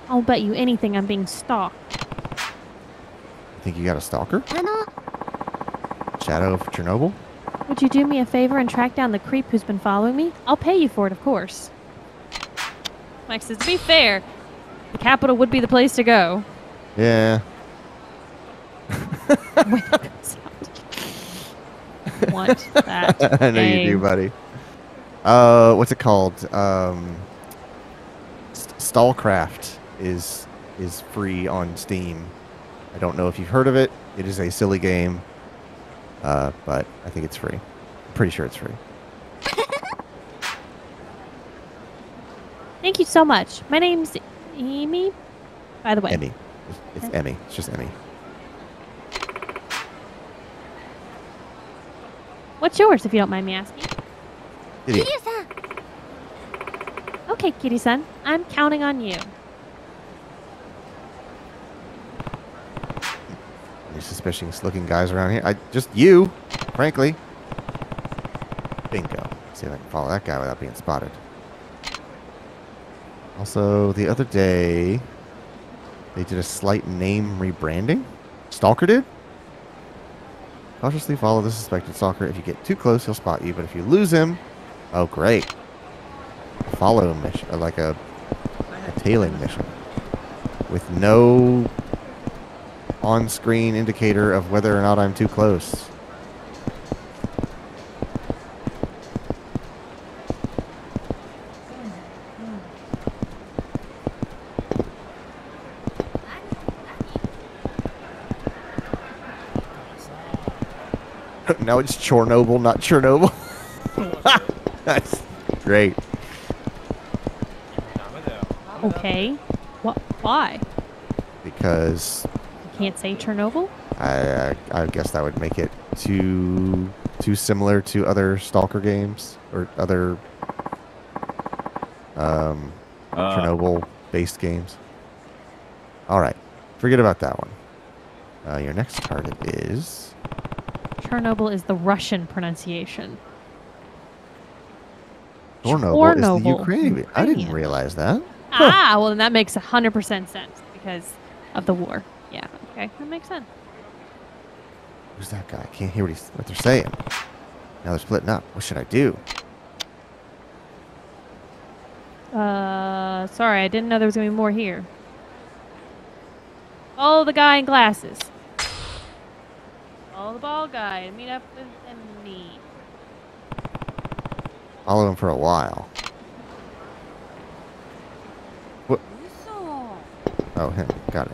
I'll bet you anything I'm being stalked. You think you got a stalker? Shadow of Chernobyl? Would you do me a favor and track down the creep who's been following me? I'll pay you for it, of course. Mike says, to be fair, the capital would be the place to go. Yeah. Want that. I know you do, buddy. What's it called? Stallcraft is free on Steam. I don't know if you've heard of it. It is a silly game, but I think it's free. I'm pretty sure it's free. Thank you so much. My name's Amy, by the way. Emmy. It's Emmy. It's just Emmy. What's yours, if you don't mind me asking? Kiryu-san. Okay, Kitty-san. I'm counting on you. Any suspicious-looking guys around here? Just you, frankly. Bingo. See if I can follow that guy without being spotted. Also, the other day, they did a slight name rebranding. Stalker did? Cautiously follow the suspected stalker. If you get too close, he'll spot you. But if you lose him, oh, great. Follow mission, like a tailing mission. With no on-screen indicator of whether or not I'm too close. Now it's Chernobyl, not Chernobyl. That's great. Okay. Why? Because You can't say Chernobyl? I guess that would make it too too similar to other Stalker games or other Chernobyl-based games. All right. Forget about that one. Your next target is... Chernobyl is the Russian pronunciation. Chernobyl is the Ukrainian. I didn't realize that. Ah, well, then that makes 100% sense because of the war. Yeah, okay. That makes sense. Who's that guy? I can't hear what they're saying. Now they're splitting up. What should I do? Sorry, I didn't know there was going to be more here. Follow the guy in glasses. Follow the bald guy and meet up with me. Follow him for a while. What? Oh, him. Got it.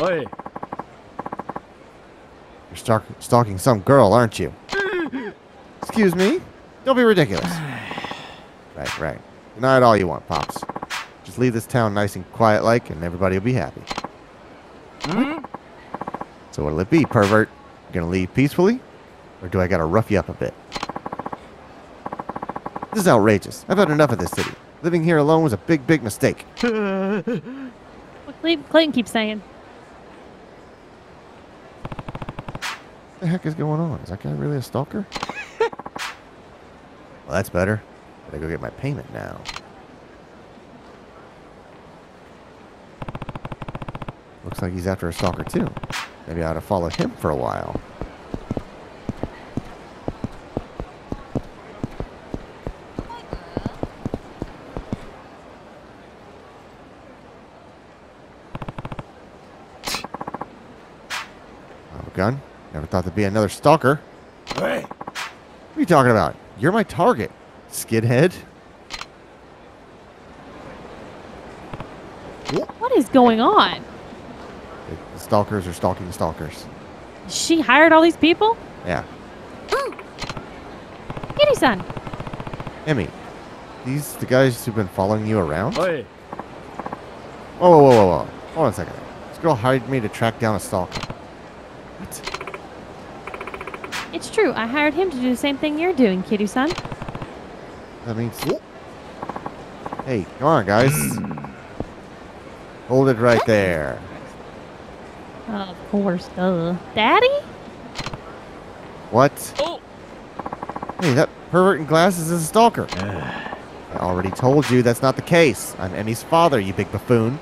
Oi. You're stalking some girl, aren't you? Excuse me? Don't be ridiculous. Right. Deny it all you want, Pops. Just leave this town nice and quiet-like, and everybody will be happy. So what'll it be, pervert? You gonna leave peacefully? Or do I gotta rough you up a bit? This is outrageous. I've had enough of this city. Living here alone was a big, big mistake. What Clayton keeps saying. What the heck is going on? Is that guy really a stalker? Well, that's better. Gotta go get my payment now. Looks like he's after a stalker too. Maybe I ought to follow him for a while. Oh, gun? Never thought there'd be another stalker. Hey. What are you talking about? You're my target, skidhead. What is going on? The stalkers are stalking stalkers. She hired all these people? Yeah. Kitty-san. Emmy, these the guys who've been following you around? Oi. Whoa. Hold on a second. This girl hired me to track down a stalker. What? It's true. I hired him to do the same thing you're doing, Kiryu-san. That means... Hey, come on, guys. Hold it right there. Of course, duh. Daddy? What? Oh. Hey, that pervert in glasses is a stalker. I already told you that's not the case. I'm Emmy's father, you big buffoon.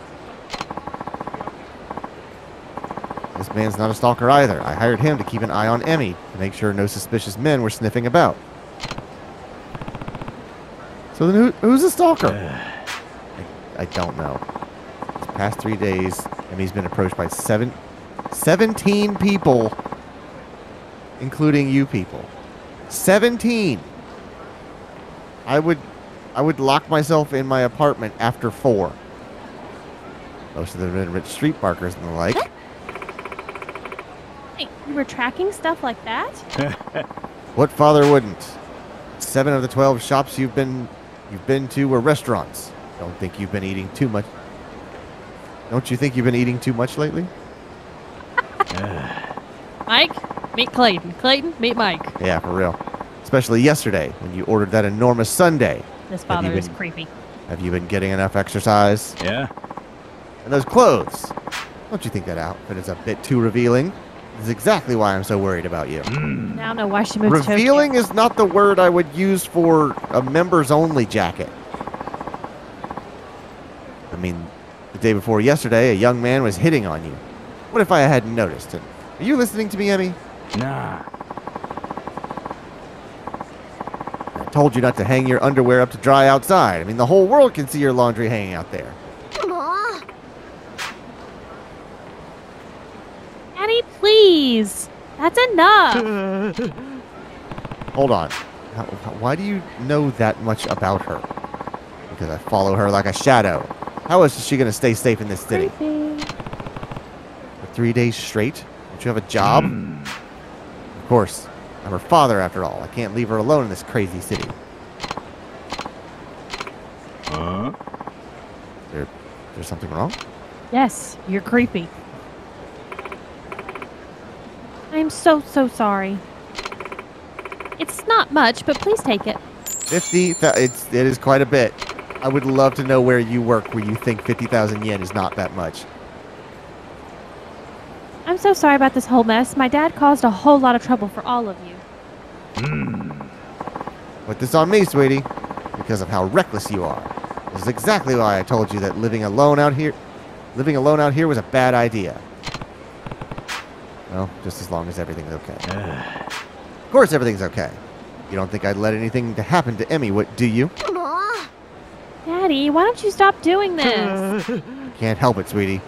This man's not a stalker either. I hired him to keep an eye on Emmy to make sure no suspicious men were sniffing about. So then who's a stalker? I don't know. These past 3 days, Emmy's been approached by 17 people, including you people. 17! I would lock myself in my apartment after 4. Most of them have been rich street markers and the like. Hey, you were tracking stuff like that? What father wouldn't? 7 of the 12 shops you've been to were restaurants. Don't think you've been eating too much. Don't you think you've been eating too much lately? Mike, meet Clayton. Clayton, meet Mike. Yeah, for real. Especially yesterday when you ordered that enormous sundae. This father is creepy. Have you been getting enough exercise? Yeah. And those clothes. Don't you think that outfit is a bit too revealing? This is exactly why I'm so worried about you. Now I know why she moved to Tokyo. Revealing is not the word I would use for a members-only jacket. I mean, the day before yesterday, a young man was hitting on you. What if I hadn't noticed? Are you listening to me, Emmy? Nah. I told you not to hang your underwear up to dry outside. I mean, the whole world can see your laundry hanging out there. Daddy, please. That's enough. Hold on. Why do you know that much about her? Because I follow her like a shadow. How is she going to stay safe in this city? Creepy. 3 days straight? Don't you have a job? Of course. I'm her father, after all. I can't leave her alone in this crazy city. There's something wrong? Yes, you're creepy. I'm so sorry. It's not much, but please take it. 50, it is quite a bit. I would love to know where you work where you think 50,000 yen is not that much. I'm so sorry about this whole mess. My dad caused a whole lot of trouble for all of you. Put this on me, sweetie, because of how reckless you are. This is exactly why I told you that living alone out here was a bad idea. Well, just as long as everything's okay. Of course everything's okay. You don't think I'd let anything to happen to Emmy, what do you? Daddy, why don't you stop doing this? Can't help it, sweetie.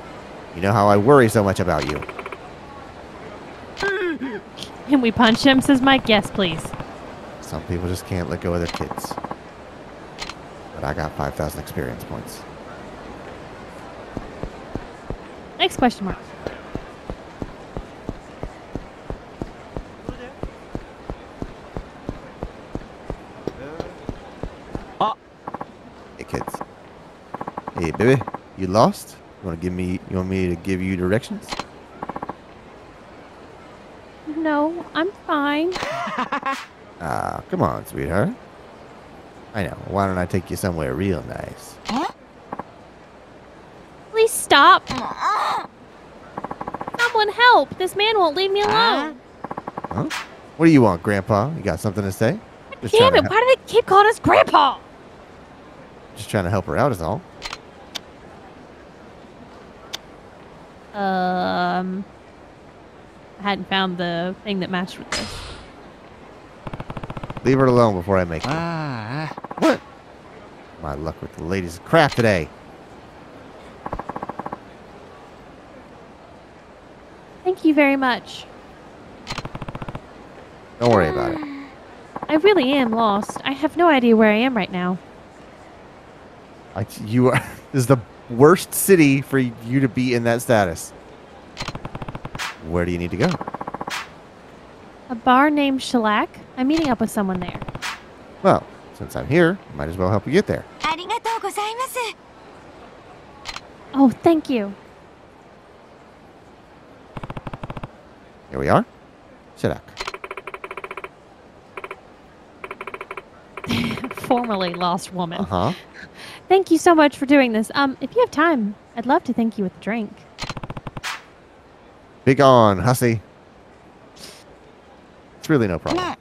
You know how I worry so much about you. Can we punch him? Says Mike. Yes, please. Some people just can't let go of their kids. But I got 5,000 experience points. Next question mark. Hey, kids. Hey, baby. You lost? You want me to give you directions? No, I'm fine. Ah, come on, sweetheart. I know. Why don't I take you somewhere real nice? Please stop. Someone help. This man won't leave me alone. Huh? What do you want, Grandpa? You got something to say? Damn it, why do they keep calling us Grandpa? Just trying to help her out is all. I hadn't found the thing that matched with this. Leave her alone before I make it. What? My luck with the ladies' craft today. Thank you very much. Don't worry about it. I really am lost. I have no idea where I am right now. You are. This is the worst city for you to be in that status. Where do you need to go? A bar named Shellac. I'm meeting up with someone there. Well, since I'm here, I might as well help you get there. Oh, thank you. Here we are. Shirak. Formerly lost woman. Uh-huh. Thank you so much for doing this. If you have time, I'd love to thank you with a drink. Be gone, hussy. It's really no problem.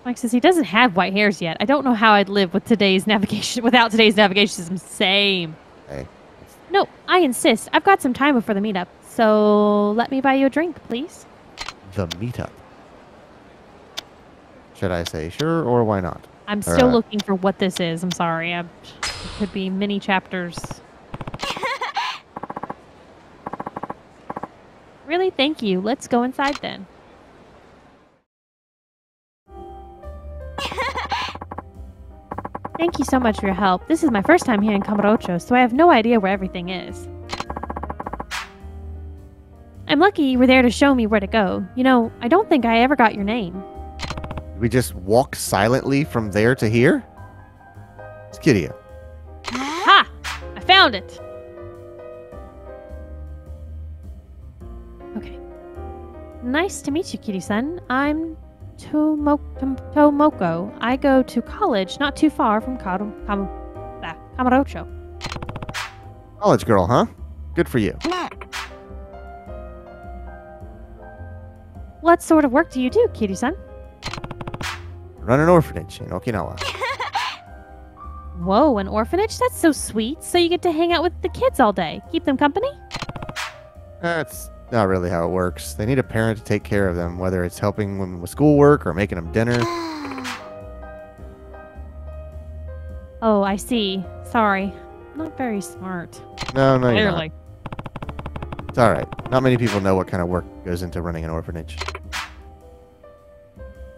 Mike says he doesn't have white hairs yet. I don't know how I'd live with today's navigation without today's navigation system. Same. Hey. No, I insist. I've got some time before the meetup, so let me buy you a drink, please. The meetup. Should I say sure or why not? I'm still looking for what this is. I'm sorry. It could be many chapters. Really? Thank you. Let's go inside then. Thank you so much for your help. This is my first time here in Kamurocho, so I have no idea where everything is. I'm lucky you were there to show me where to go. You know, I don't think I ever got your name. Did we just walk silently from there to here? It's Kiryu. Ha! I found it! Okay. Nice to meet you, Kiryu-san. I'm Tomoko. I go to college not too far from Kamurocho. College girl, huh? Good for you. What sort of work do you do, Kiryu-san? Run an orphanage in Okinawa. Whoa, an orphanage? That's so sweet. So you get to hang out with the kids all day. Keep them company? That's not really how it works. They need a parent to take care of them, whether it's helping them with schoolwork or making them dinner. Oh, I see. Sorry. Not very smart. No, you're Clearly. not. It's all right. Not many people know what kind of work goes into running an orphanage.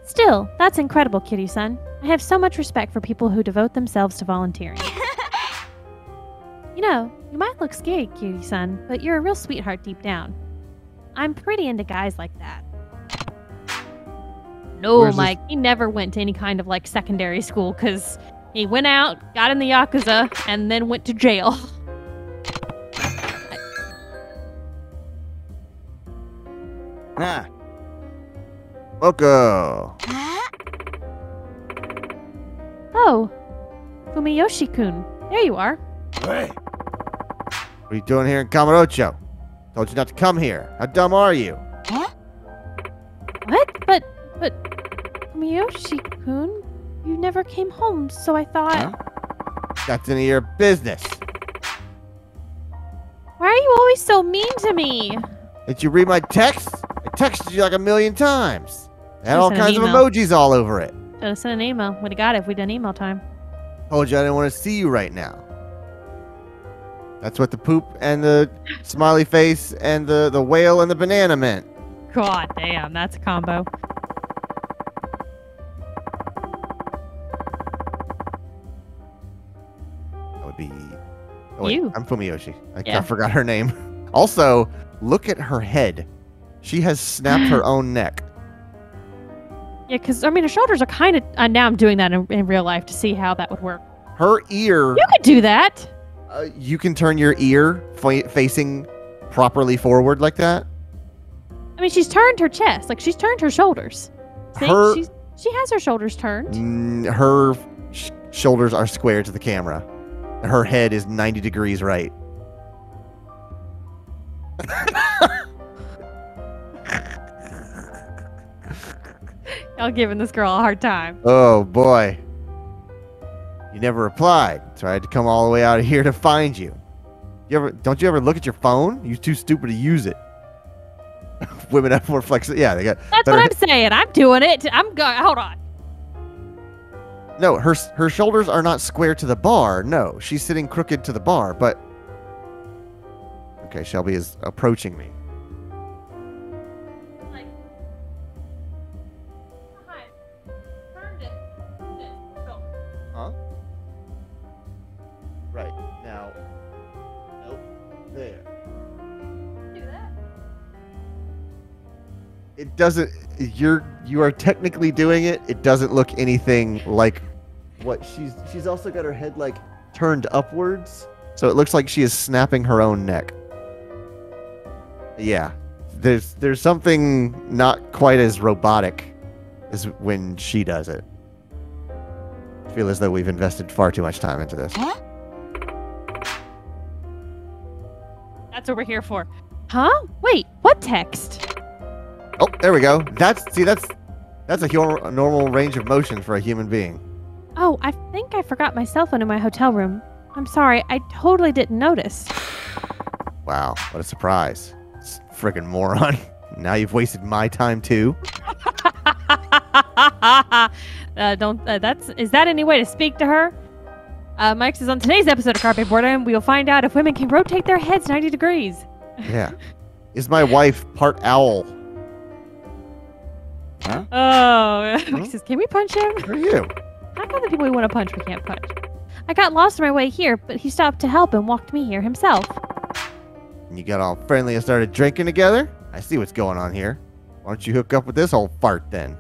Still, that's incredible, Kiryu-san. I have so much respect for people who devote themselves to volunteering. You know, you might look scary, Kiryu-san, but you're a real sweetheart deep down. I'm pretty into guys like that. No, Where's Mike, he never went to any kind of like secondary school because he went out, got in the Yakuza, and then went to jail. Ah, Moko. Oh, Fumiyoshi-kun, there you are. hey, What are you doing here in Kamurocho? Told you not to come here. How dumb are you? What? But Fumiyoshi-kun, you never came home, so I thought... Huh? That's none of your business. Why are you always so mean to me? Did you read my text? I texted you like 1,000,000 times. It had I all sent an kinds of email. emojis all over it. Should have sent an email. Would have got it if we'd done email time. Told you I didn't want to see you right now. That's what the poop and the smiley face and the whale and the banana meant. God damn, that's a combo. That would be... Oh, wait, You. I'm Fumiyoshi. I Yeah. forgot her name. Also, look at her head. She has snapped her own neck. Yeah, because, I mean, her shoulders are kind of... now I'm doing that in real life to see how that would work. Her ear... You could do that. you can turn your ear facing properly forward like that. I mean, she's turned her chest. Like, she's turned her shoulders. See? Her- She has her shoulders turned. Her shoulders are square to the camera. Her head is 90 degrees right. Y'all giving this girl a hard time. Oh boy. You never replied, so I had to come all the way out here to find you. Don't you ever look at your phone? You're too stupid to use it. Women have more flexibility. Yeah, they got That's better. what I'm saying. I'm doing it. I'm going. Hold on. No, her shoulders are not square to the bar. No, she's sitting crooked to the bar, but... Okay, Shelby is approaching me. Like, behind. Turned it. Go. Huh? Right, now... Nope, there. Do that. It doesn't... You are technically doing it. It doesn't look anything like what she's also got her head like turned upwards, so it looks like she is snapping her own neck. Yeah, there's something not quite as robotic as when she does it. I feel as though we've invested far too much time into this. That's what we're here for. Huh? Wait, what text? Oh, there we go. That's a normal range of motion for a human being. Oh, I think I forgot my cell phone in my hotel room. I'm sorry, I totally didn't notice. Wow, what a surprise. Friggin' moron. Now you've wasted my time too. Is that any way to speak to her? Mike says on today's episode of Carpe Boredom, we will find out if women can rotate their heads 90 degrees. Yeah. Is my wife part owl? huh? Oh, Mike says, can we punch him? Who are you? How come the people we want to punch we can't punch? I got lost on my way here, but he stopped to help and walked me here himself. And you got all friendly and started drinking together? I see what's going on here. Why don't you hook up with this old fart then?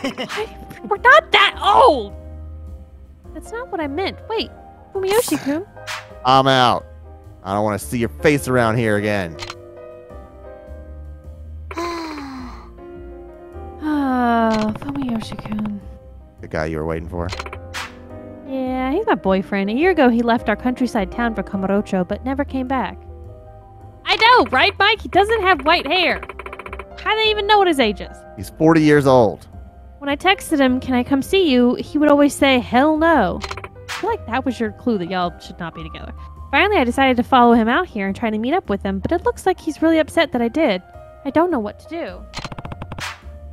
We're not that old! That's not what I meant. Wait, Fumiyoshi-kun? I'm out. I don't want to see your face around here again. Ah, Fumiyoshi-kun. The guy you were waiting for. Yeah, he's my boyfriend. A year ago, he left our countryside town for Kamurocho, but never came back. I know, right, Mike? He doesn't have white hair. How do they even know what his age is? He's 40 years old. When I texted him, can I come see you, he would always say, hell no. I feel like that was your clue that y'all should not be together. Finally, I decided to follow him out here and try to meet up with him, but it looks like he's really upset that I did. I don't know what to do.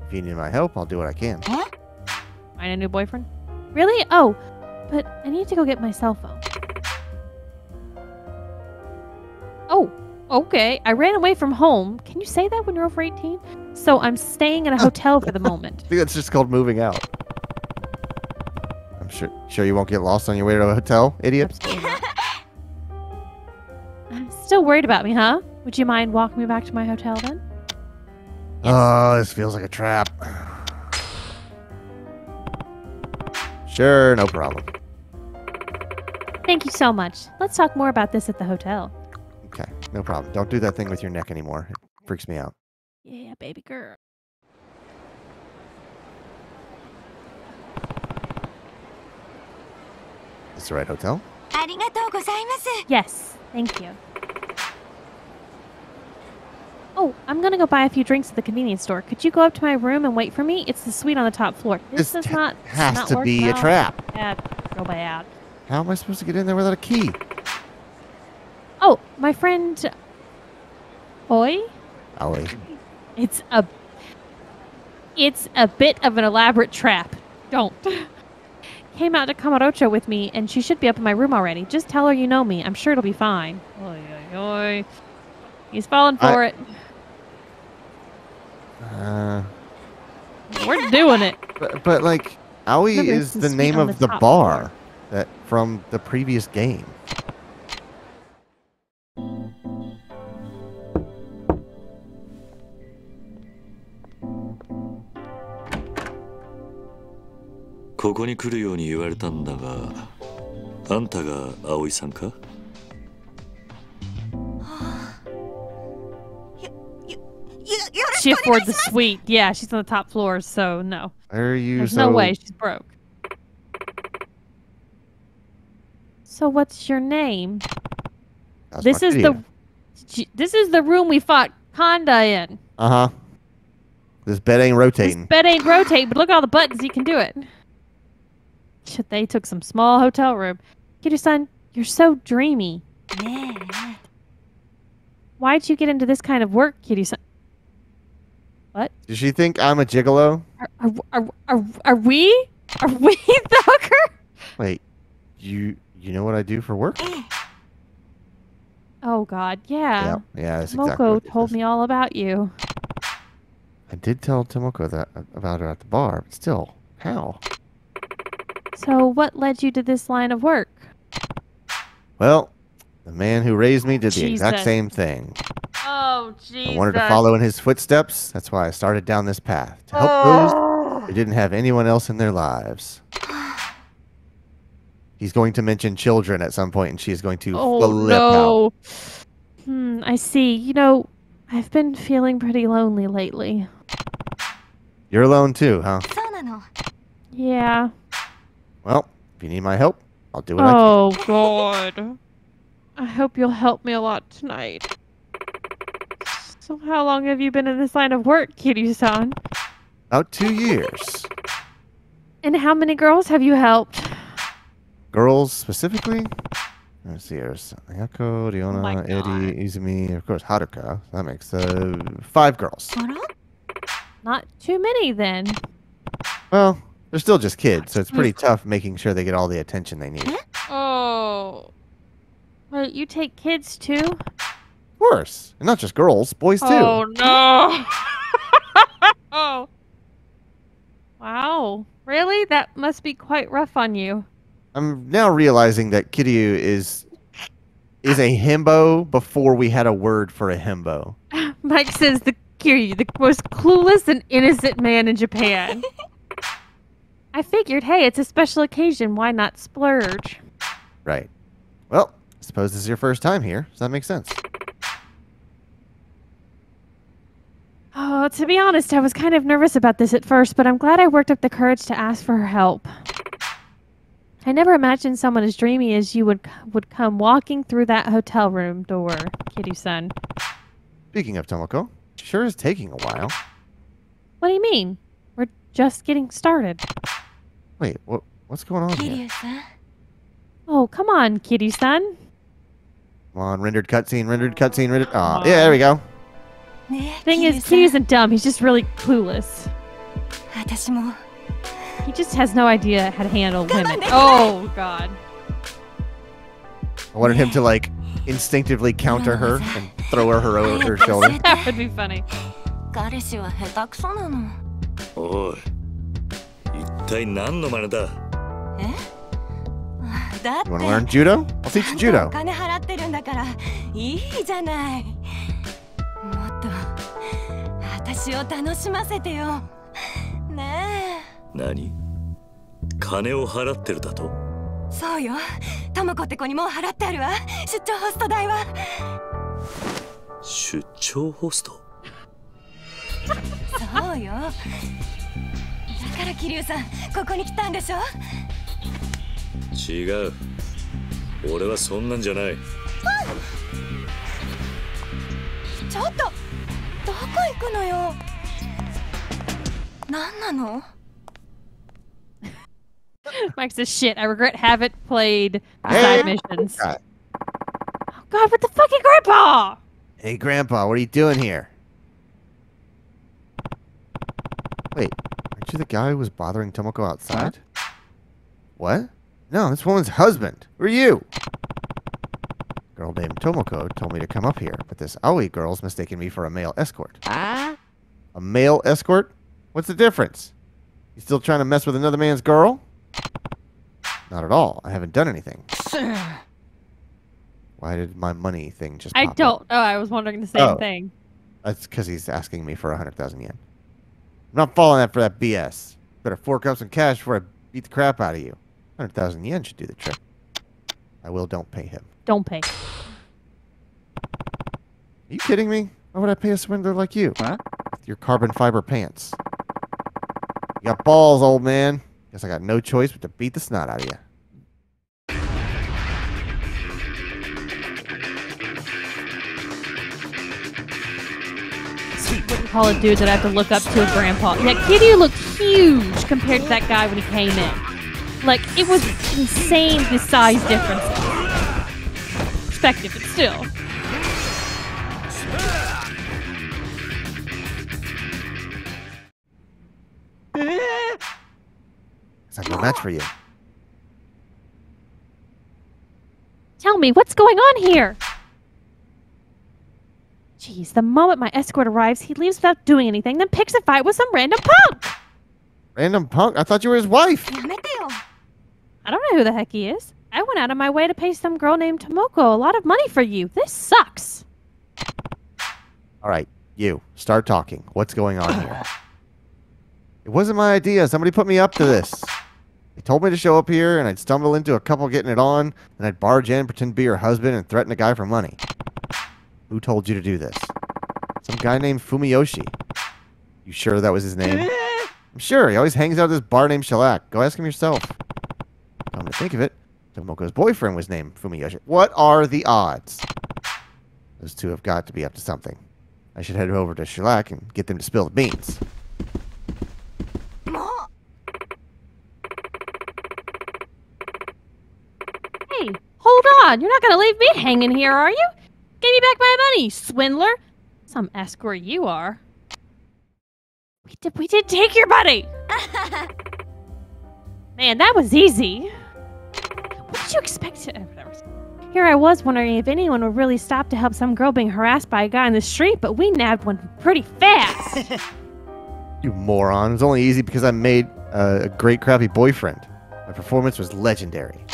If you need my help, I'll do what I can. Find a new boyfriend? Really? Oh, but I need to go get my cell phone. Oh, okay. I ran away from home. Can you say that when you're over 18? So I'm staying in a hotel for the moment. I think that's just called moving out. I'm sure you won't get lost on your way to a hotel, idiot. Absolutely not. Still worried about me, huh? Would you mind walking me back to my hotel then? Oh, this feels like a trap. Sure, no problem. Thank you so much. Let's talk more about this at the hotel. Okay, no problem. Don't do that thing with your neck anymore. It freaks me out. Yeah, baby girl. Is this the right hotel? Yes, thank you. Oh, I'm gonna go buy a few drinks at the convenience store. Could you go up to my room and wait for me? It's the suite on the top floor. This does not has to be a well. trap. Bad, real bad. How am I supposed to get in there without a key? Oh, my friend. Oi? Ollie. It's a bit of an elaborate trap. Don't. Came out to Kamurocho with me, and she should be up in my room already. Just tell her you know me. I'm sure it'll be fine. Oi, oi, oi. He's falling for it. We're doing it. But like, Aoi Remember, is it's the suite name on of the the top bar floor. that from the previous game. She afford the suite. Yeah, she's on the top floor, so no. Are you There's so... no way she's broke. So what's your name? That's This my is video. this is the room we fought Kanda in. Uh-huh. This bed ain't rotating. This bed ain't rotate, but look at all the buttons. You can do it. Shit, they took some small hotel room. Kiryu-san, you're so dreamy. Why'd you get into this kind of work, Kiryu-san? What? Does she think I'm a gigolo? Are we? Are we the hooker? Wait, you know what I do for work? Oh God, yeah. Yeah, that's Tomoko exactly what it told is. me all about you. I did tell Tomoko that about her at the bar, but still, how? So what led you to this line of work? Well, the man who raised me did the exact Jesus. same thing. Oh, Jesus. I wanted to follow in his footsteps. That's why I started down this path. To help those who didn't have anyone else in their lives. He's going to mention children at some point, and she is going to flip out. I see. You know, I've been feeling pretty lonely lately. You're alone too, huh? Yeah. Well, if you need my help, I'll do what I can. Oh, God. I hope you'll help me a lot tonight. So how long have you been in this line of work, Kiryu-san? About 2 years. And how many girls have you helped? Girls specifically? Let's see, there's Ayako, Riona, my Eri, Izumi, of course, Haruka. That makes 5 girls. Not too many, then. Well, they're still just kids, so it's pretty tough making sure they get all the attention they need. Of Oh. Wait, you take kids, too? course. And not just girls, boys too. Oh, no. Oh. Wow. Really? That must be quite rough on you. I'm now realizing that Kiryu is a himbo before we had a word for a himbo. Mike says the Kiryu, the most clueless and innocent man in Japan. I figured, hey, it's a special occasion. Why not splurge? Right. Well, I suppose this is your first time here. Does that make sense? Oh, to be honest, I was kind of nervous about this at first, but I'm glad I worked up the courage to ask for her help. I never imagined someone as dreamy as you would come walking through that hotel room door, Kiryu-san. Speaking of Tomoko, sure is taking a while. What do you mean? We're just getting started. Wait, what's going on here? Oh, come on, Kiryu-san. Come on, rendered cutscene, rendered. Oh, yeah, there we go. Thing is, Kiryu isn't dumb. He's just really clueless. He just has no idea how to handle women. Oh, God. I wanted him to, like, instinctively counter her and throw her over her shoulder. That would be funny. おい一体何の真似だ You want to learn judo? I'll teach you judo. お金払ってるんだからいいじゃない。もっと私を楽しませてよ。ねえ。何？金を払ってるだと？そうよ。ともこって子にもう払ってあるわ。出張ホスト代は。出張ホスト？そうよ。だから桐生さんここに来たんでしょ。違う。俺はそんなんじゃない。ちょっとどこ行くのよ。なんなの？ Mike says, shit, I regret haven't played side missions. God. Oh god, what the fucking grandpa? Hey, Grandpa, what are you doing here? Wait, aren't you the guy who was bothering Tomoko outside? What? No, this woman's husband. Who are you? Girl named Tomoko told me to come up here, but this Aoi girl's mistaken me for a male escort. A male escort? What's the difference? You still trying to mess with another man's girl? Not at all. I haven't done anything. Why did my money thing just pop up? Oh, I was wondering the same thing. That's because he's asking me for 100,000 yen. I'm not falling out for that BS. Better fork up some cash before I beat the crap out of you. 100,000 yen should do the trick. I will don't pay him. Don't pay. Are you kidding me? Why would I pay a swindler like you? Huh? With your carbon fiber pants. You got balls, old man. Guess I got no choice but to beat the snot out of you. Wouldn't call a dude that I have to look up to a grandpa. Yeah, Kiryu looked huge compared to that guy when he came in. Like, it was insane, the size differences. Perspective, but still. It's no match for you. Tell me, what's going on here? Jeez, the moment my escort arrives, he leaves without doing anything, then picks a fight with some random punk! Random punk? I thought you were his wife.やめてよ。I don't know who the heck he is. I went out of my way to pay some girl named Tomoko a lot of money for you. This sucks. All right, you. Start talking. What's going on here? It wasn't my idea. Somebody put me up to this. They told me to show up here, and I'd stumble into a couple getting it on, and I'd barge in, pretend to be her husband, and threaten a guy for money. Who told you to do this? Some guy named Fumiyoshi. You sure that was his name? I'm sure. He always hangs out at this bar named Shellac. Go ask him yourself. Come to think of it, Tomoko's boyfriend was named Fumiyoshi. What are the odds? Those two have got to be up to something. I should head over to Shellac and get them to spill the beans. Hey, hold on. You're not going to leave me hanging here, are you? Give me back my money, swindler. Some escort you are. We did take your money. Man, that was easy. What did you expect to... whatever. Here I was wondering if anyone would really stop to help some girl being harassed by a guy in the street, but we nabbed one pretty fast. You moron. It was only easy because I made a great crappy boyfriend. My performance was legendary.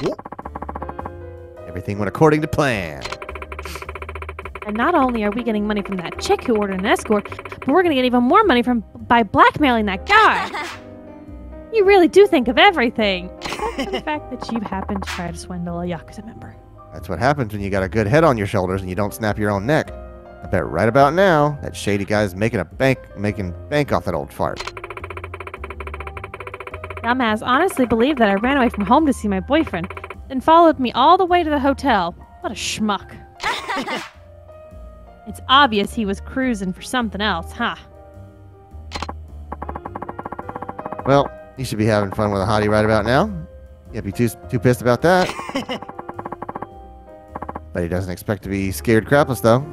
Everything went according to plan. And not only are we getting money from that chick who ordered an escort, but we're going to get even more money by blackmailing that guy. You really do think of everything. Except for the fact that you happen to try to swindle a Yakuza member. That's what happens when you got a good head on your shoulders and you don't snap your own neck. I bet right about now, that shady guy's making bank off that old fart. Dumbass honestly believed that I ran away from home to see my boyfriend, then followed me all the way to the hotel. What a schmuck. It's obvious he was cruising for something else, huh? Well, you should be having fun with a hottie right about now. You can't be too pissed about that. But he doesn't expect to be scared crapless, though.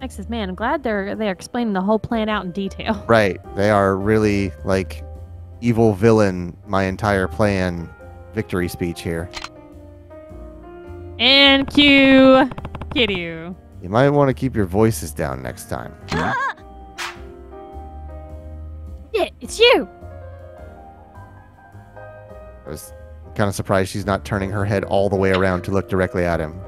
Mike says, man, I'm glad they're explaining the whole plan out in detail. Right. They are really, like, evil villain my entire plan victory speech here. And cue Kiryu. You might want to keep your voices down next time. Yeah, it's you. I was kind of surprised she's not turning her head all the way around to look directly at him.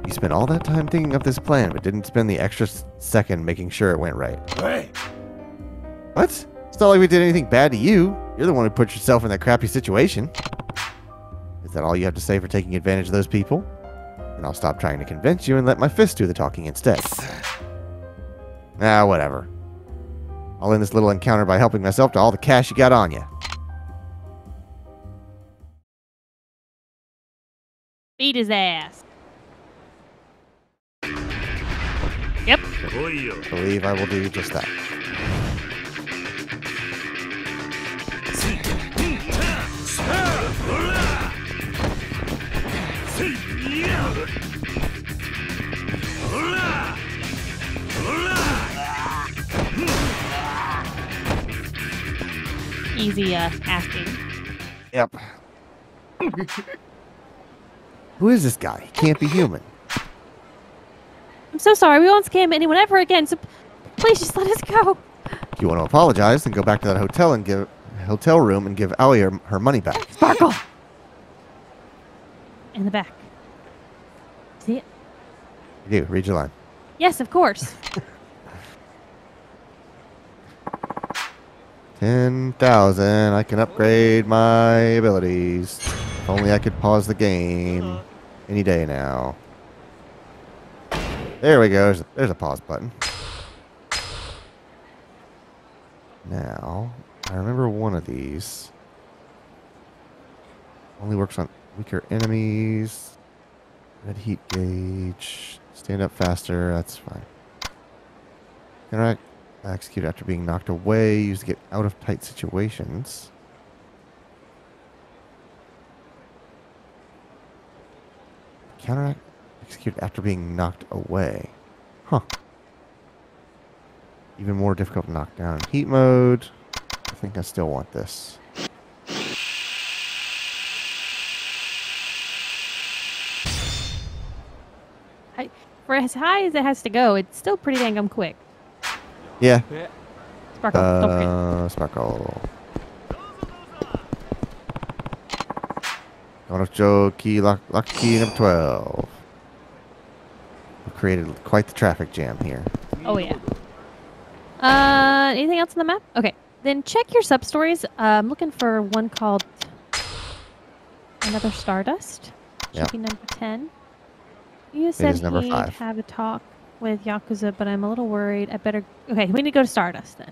You spent all that time thinking of this plan, but didn't spend the extra second making sure it went right. Hey! What? It's not like we did anything bad to you. You're the one who put yourself in that crappy situation. Is that all you have to say for taking advantage of those people? And I'll stop trying to convince you and let my fist do the talking instead. Ah, whatever. I'll end this little encounter by helping myself to all the cash you got on you. Beat his ass. Yep. I believe I will do just that. Easy asking. Yep. Who is this guy? He can't be human. I'm so sorry. We won't scam anyone ever again. So please just let us go. If you want to apologize, then go back to that hotel room and give Aoi her money back. Sparkle. In the back. See it? You do. Read your line. Yes, of course. 10,000. I can upgrade my abilities. If only I could pause the game any day now. There we go. There's a pause button. Now, I remember one of these. Only works on weaker enemies. Red heat gauge. Stand up faster. That's fine. Interact. Execute after being knocked away. Used to get out of tight situations. Counteract. Execute after being knocked away. Huh. Even more difficult to knock down in heat mode. I think I still want this. For as high as it has to go, it's still pretty dang quick. Yeah. Sparkle. Don't forget. Sparkle. Onocho key lock key number 12. We created quite the traffic jam here. Oh yeah. Anything else on the map? Okay. Then check your sub stories. I'm looking for one called Another Stardust. Should be number 10. You said is number he'd 5. have a talk with Yakuza, but I'm a little worried. I better... Okay, we need to go to Stardust then.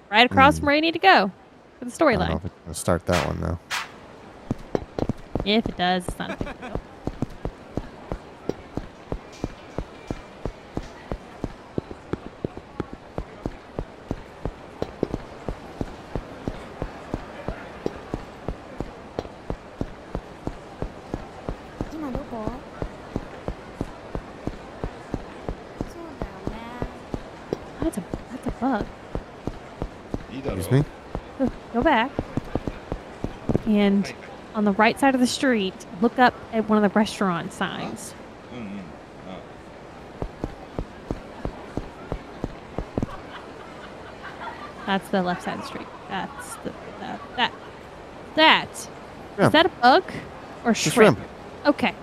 Right across from where you need to go for the I don't know storyline. if it's going to start that one, though. If it does, it's not a big deal. That's a bug. Excuse me? Go back. And on the right side of the street, look up at one of the restaurant signs. That's the left side of the street. That's the that. Shrimp. Is that a bug or It's a shrimp? shrimp. Okay.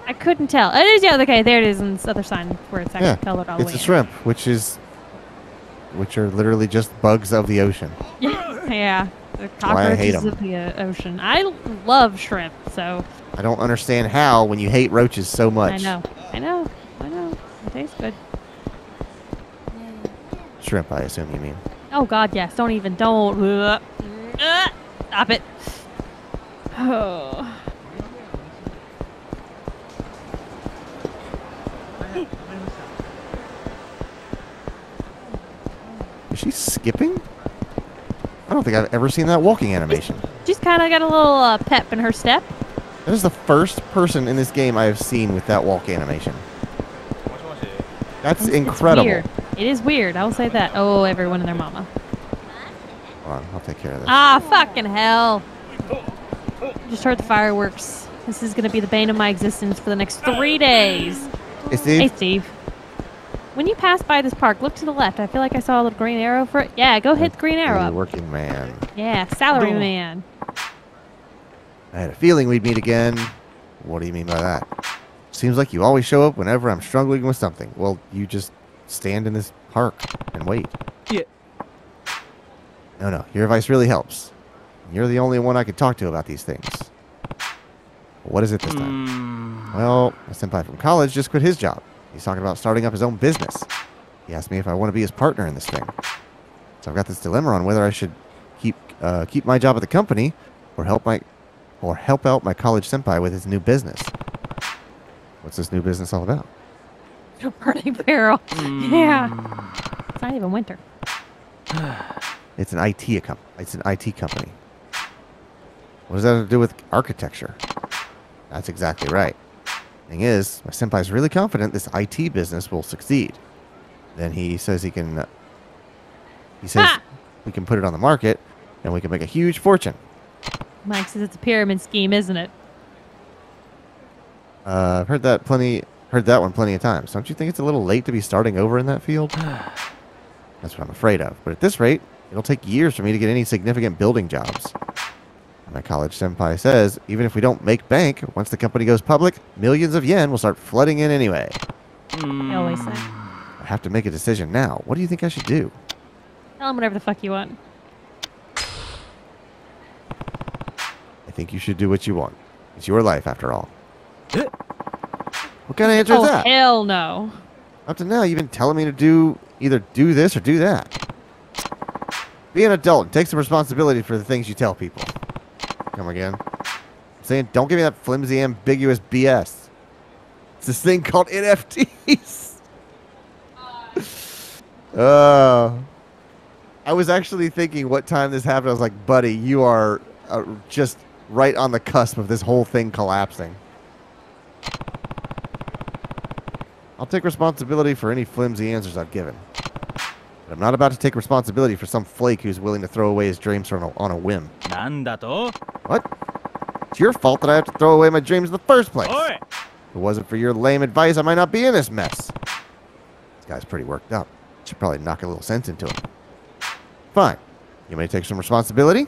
I couldn't tell. It is, yeah, okay, there it is on this other sign where it's actually colored all the way It's a in. shrimp, which are literally just bugs of the ocean. Yeah. The why I hate cockroaches 'em. of the ocean. I love shrimp, so I don't understand how when you hate roaches so much. I know. It tastes good. Shrimp, I assume you mean. Oh God, yes. Don't. Stop it. Oh. Is she skipping? I don't think I've ever seen that walking animation. She's kind of got a little pep in her step. That is the first person in this game I have seen with that walk animation. That's incredible. It's weird. It is weird. I will say that. Oh, everyone and their mama. Hold on, I'll take care of this. Ah, fucking hell. Just heard the fireworks. This is going to be the bane of my existence for the next 3 days. Hey, Steve. Hey, Steve. When you pass by this park, look to the left. I feel like I saw a little green arrow for it. Yeah, go hit the green arrow up. Working man. Yeah, salary man. I had a feeling we'd meet again. What do you mean by that? Seems like you always show up whenever I'm struggling with something. Well, you just stand in this park and wait. Yeah. No, your advice really helps. You're the only one I could talk to about these things. What is it this time? Well, my senpai from college just quit his job. He's talking about starting up his own business. He asked me if I want to be his partner in this thing. So I've got this dilemma on whether I should keep my job at the company or help out my college senpai with his new business. What's this new business all about? Burning barrel. Yeah. It's not even winter. It's an IT company. What does that have to do with architecture? That's exactly right. Thing is, my senpai's really confident this IT business will succeed. Then he says we can put it on the market and we can make a huge fortune. Mike says it's a pyramid scheme, isn't it? I've heard that one plenty of times. Don't you think it's a little late to be starting over in that field? That's what I'm afraid of. But at this rate, it'll take years for me to get any significant building jobs. My college senpai says, even if we don't make bank, once the company goes public, millions of yen will start flooding in anyway. I always say. I have to make a decision now. What do you think I should do? Tell him whatever the fuck you want. I think you should do what you want. It's your life, after all. What kind of answer is that? Oh, hell no. Up to now, you've been telling me to either do this or do that. Be an adult and take some responsibility for the things you tell people. Come again. I'm saying, don't give me that flimsy, ambiguous BS. It's this thing called NFTs. I was actually thinking what time this happened. I was like, buddy, you are just right on the cusp of this whole thing collapsing. I'll take responsibility for any flimsy answers I've given. But I'm not about to take responsibility for some flake who's willing to throw away his dreams on a whim. What? It's your fault that I have to throw away my dreams in the first place. If it wasn't for your lame advice, I might not be in this mess. This guy's pretty worked up. Should probably knock a little sense into him. Fine. You want me to take some responsibility?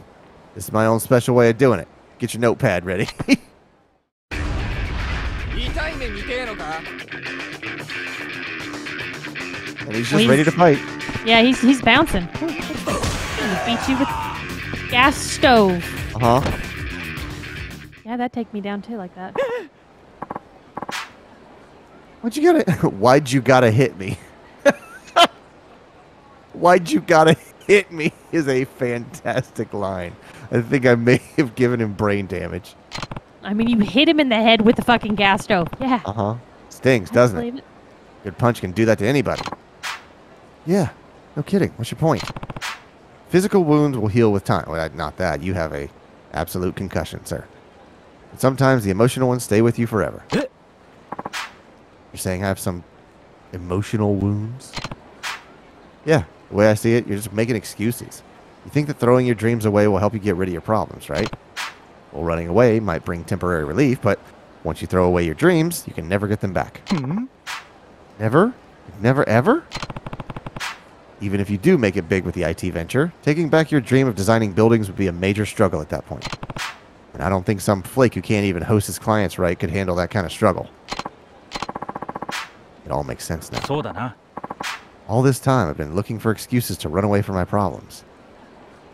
This is my own special way of doing it. Get your notepad ready. And he's just ready to fight. Yeah, he's bouncing. He beat you with gas stove. Uh-huh. Yeah, that'd take me down too like that. Why'd you gotta hit me? Why'd you gotta hit me is a fantastic line. I think I may have given him brain damage. I mean, you hit him in the head with the fucking gas stove. Yeah. Uh-huh. Stings, doesn't it? Good punch can do that to anybody. Yeah. No kidding. What's your point? Physical wounds will heal with time. Well, not that. You have a absolute concussion, sir. But sometimes the emotional ones stay with you forever. You're saying I have some emotional wounds? Yeah. The way I see it, you're just making excuses. You think that throwing your dreams away will help you get rid of your problems, right? Well, running away might bring temporary relief, but once you throw away your dreams, you can never get them back. Never? Never ever? Even if you do make it big with the IT venture, taking back your dream of designing buildings would be a major struggle at that point. And I don't think some flake who can't even host his clients right could handle that kind of struggle. It all makes sense now. All this time, I've been looking for excuses to run away from my problems.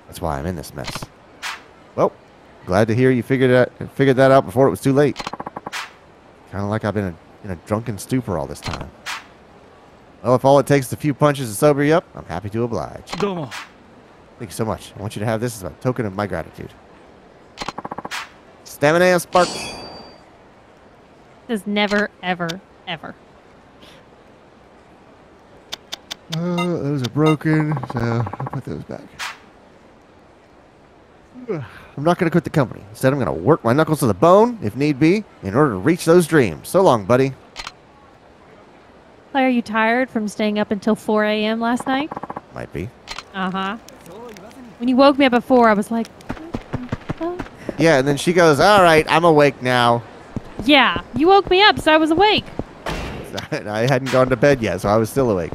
That's why I'm in this mess. Well, glad to hear you figured that out before it was too late. Kind of like I've been in a drunken stupor all this time. Well, if all it takes is a few punches to sober you up, I'm happy to oblige. Thank you so much. I want you to have this as a token of my gratitude. Stamina spark. This is never, ever, ever. Those are broken, so I'll put those back. I'm not going to quit the company. Instead, I'm going to work my knuckles to the bone, if need be, in order to reach those dreams. So long, buddy. Are you tired from staying up until 4 a.m. last night? Might be. Uh-huh. When you woke me up at 4, I was like, what the fuck? Yeah, and then she goes, all right, I'm awake now. Yeah, you woke me up, so I was awake. I hadn't gone to bed yet, so I was still awake.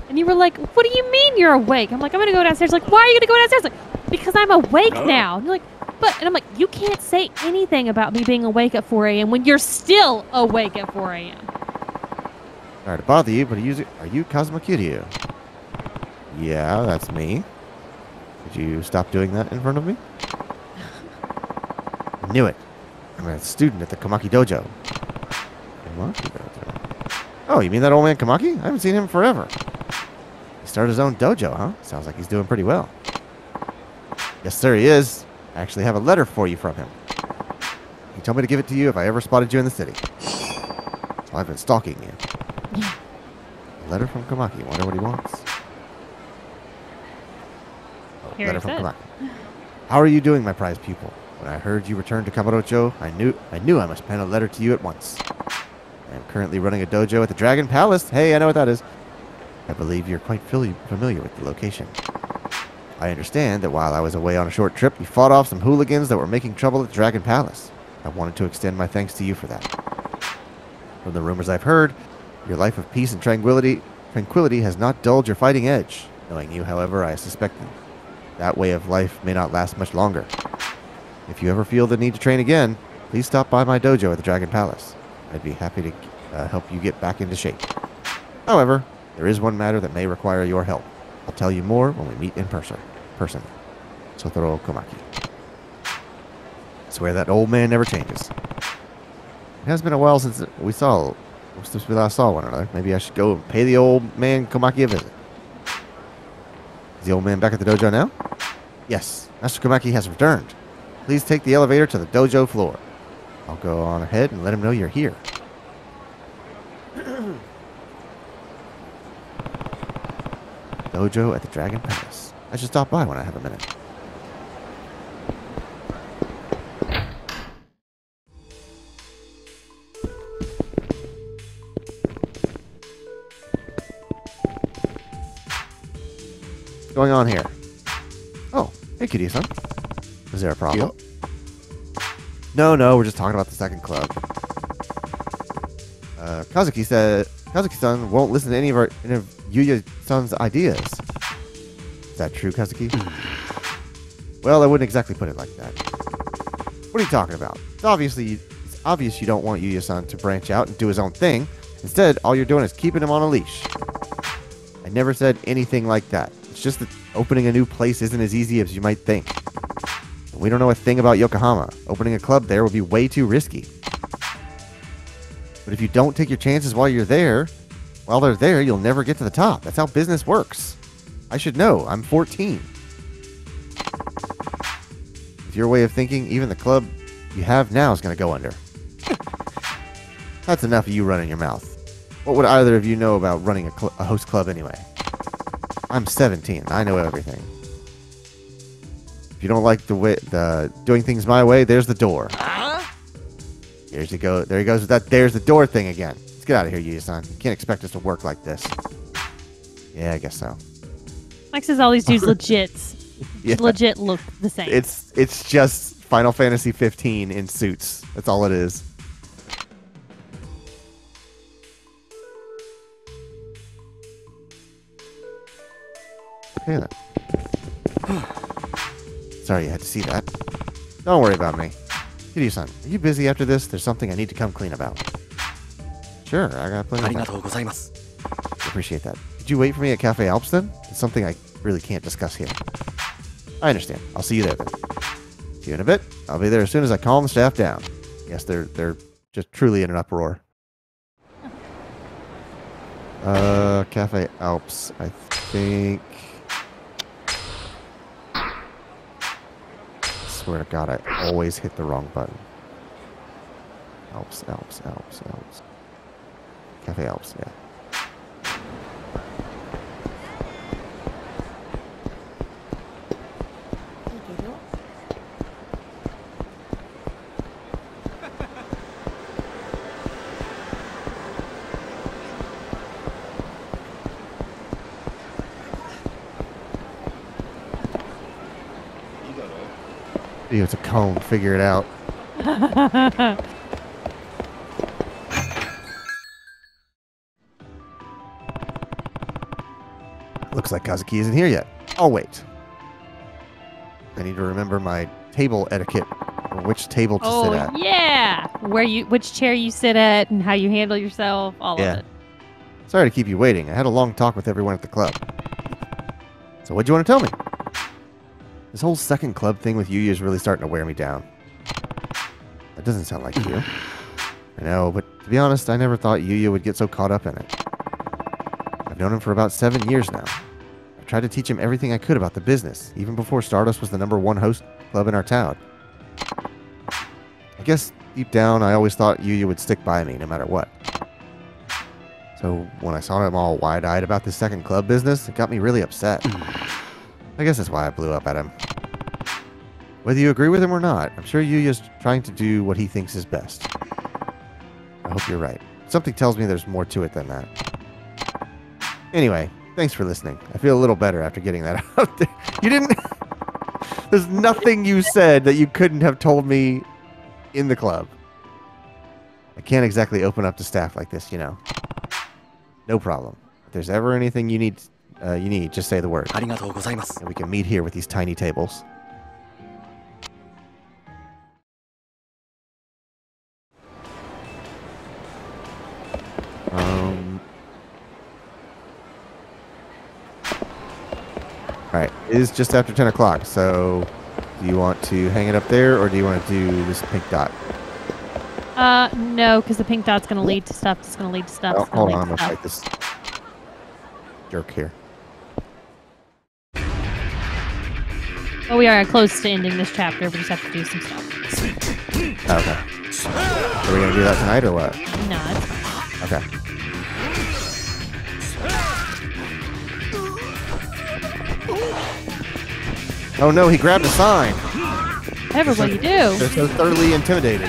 And you were like, what do you mean you're awake? I'm like, I'm going to go downstairs. Like, why are you going to go downstairs? Like, because I'm awake now. And you're like, but, and I'm like, you can't say anything about me being awake at 4 a.m. when you're still awake at 4 a.m. Sorry to bother you, but are you Kazuma Kiryu? Yeah, that's me. Did you stop doing that in front of me? I knew it. I'm a student at the Kamaki Dojo. Kamaki Dojo? Oh, you mean that old man Kamaki? I haven't seen him forever. He started his own dojo, huh? Sounds like he's doing pretty well. Yes, sir, he is. I actually have a letter for you from him. He told me to give it to you if I ever spotted you in the city. So I've been stalking you. Yeah. A letter from Kamaki. Wonder what he wants. Oh, Here letter it from is. Kamaki. How are you doing, my prized pupil? When I heard you returned to Kamurocho, I knew I must pen a letter to you at once. I am currently running a dojo at the Dragon Palace. Hey, I know what that is. I believe you're quite familiar with the location. I understand that while I was away on a short trip, you fought off some hooligans that were making trouble at the Dragon Palace. I wanted to extend my thanks to you for that. From the rumors I've heard, your life of peace and tranquility has not dulled your fighting edge. Knowing you, however, I suspect that way of life may not last much longer. If you ever feel the need to train again, please stop by my dojo at the Dragon Palace. I'd be happy to help you get back into shape. However, there is one matter that may require your help. I'll tell you more when we meet in person. Sotaro Komaki. I swear that old man never changes. It has been a while since we last saw one another. Maybe I should go and pay the old man Komaki a visit. Is the old man back at the dojo now? Yes, Master Komaki has returned. Please take the elevator to the dojo floor. I'll go on ahead and let him know you're here. Dojo at the Dragon Palace. I should stop by when I have a minute. What's going on here? Oh, hey, Kiryu-san. Is there a problem? No, we're just talking about the second club. Kazuki-san won't listen to any of Yuya-san's ideas. Is that true, Kazuki? Well, I wouldn't exactly put it like that. What are you talking about? It's obvious you don't want Yuya-san to branch out and do his own thing. Instead, all you're doing is keeping him on a leash. I never said anything like that. It's just that opening a new place isn't as easy as you might think. We don't know a thing about Yokohama. Opening a club there would be way too risky. But if you don't take your chances while they're there, you'll never get to the top. That's how business works. I should know. I'm 14. With your way of thinking, even the club you have now is going to go under. That's enough of you running your mouth. What would either of you know about running a host club anyway? I'm 17. I know everything. If you don't like doing things my way, there's the door. There he goes with that there's the door thing again. Let's get out of here, Yuya-san. You can't expect us to work like this. Yeah, I guess so. Mike says all these dudes legit look the same. It's just Final Fantasy 15 in suits. That's all it is. Okay then. Sorry you had to see that. Don't worry about me. Kiryu-san, are you busy after this? There's something I need to come clean about. Sure, I got plenty of time. Appreciate that. Did you wait for me at Cafe Alps then? It's something I really can't discuss here. I understand. I'll see you there then. See you in a bit. I'll be there as soon as I calm the staff down. Yes, they're just truly in an uproar. Cafe Alps, I think. I swear to God, I always hit the wrong button. Alps. Cafe Alps, yeah. It's a cone. Figure it out. Looks like Kazuki isn't here yet. I'll wait. I need to remember my table etiquette, or which table to sit at. Oh, yeah. Which chair you sit at and how you handle yourself, all of it. Sorry to keep you waiting. I had a long talk with everyone at the club. So what'd you want to tell me? This whole second club thing with Yuya is really starting to wear me down. That doesn't sound like you. I know, but to be honest, I never thought Yuya would get so caught up in it. I've known him for about 7 years now. I've tried to teach him everything I could about the business, even before Stardust was the #1 host club in our town. I guess deep down, I always thought Yuya would stick by me no matter what. So when I saw him all wide-eyed about this second club business, it got me really upset. I guess that's why I blew up at him. Whether you agree with him or not, I'm sure Yuya's trying to do what he thinks is best. I hope you're right. Something tells me there's more to it than that. Anyway, thanks for listening. I feel a little better after getting that out there. You didn't... There's nothing you said that you couldn't have told me in the club. I can't exactly open up to staff like this, you know. No problem. If there's ever anything you need, just say the word. And we can meet here with these tiny tables. Alright, it is just after 10 o'clock, so do you want to hang it up there, or do you want to do this pink dot? No, because the pink dot's going to lead to stuff. It's going to lead to stuff. Oh, hold on, I'm going to fight this jerk here. Well, we are close to ending this chapter. We just have to do some stuff. Okay. Are we going to do that tonight, or what? No, it's fine. Okay. Oh no, he grabbed a sign. Whatever will you do? They're so thoroughly intimidated.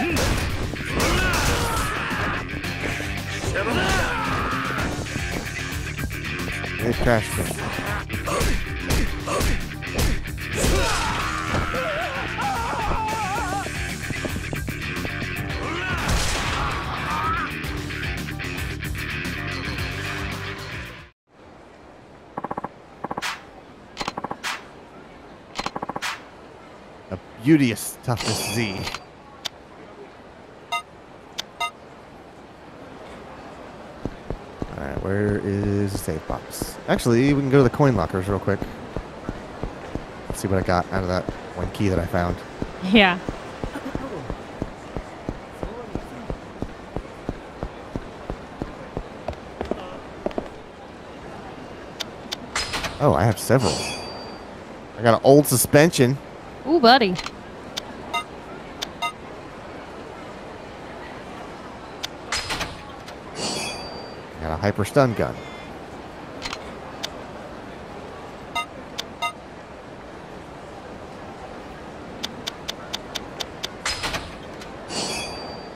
They trashed him. Beauteous toughness Z. Alright, where is the save box? Actually, we can go to the coin lockers real quick. Let's see what I got out of that one key that I found. Yeah. Oh, I have several. I got an old suspension. Ooh, buddy. Got a hyper stun gun.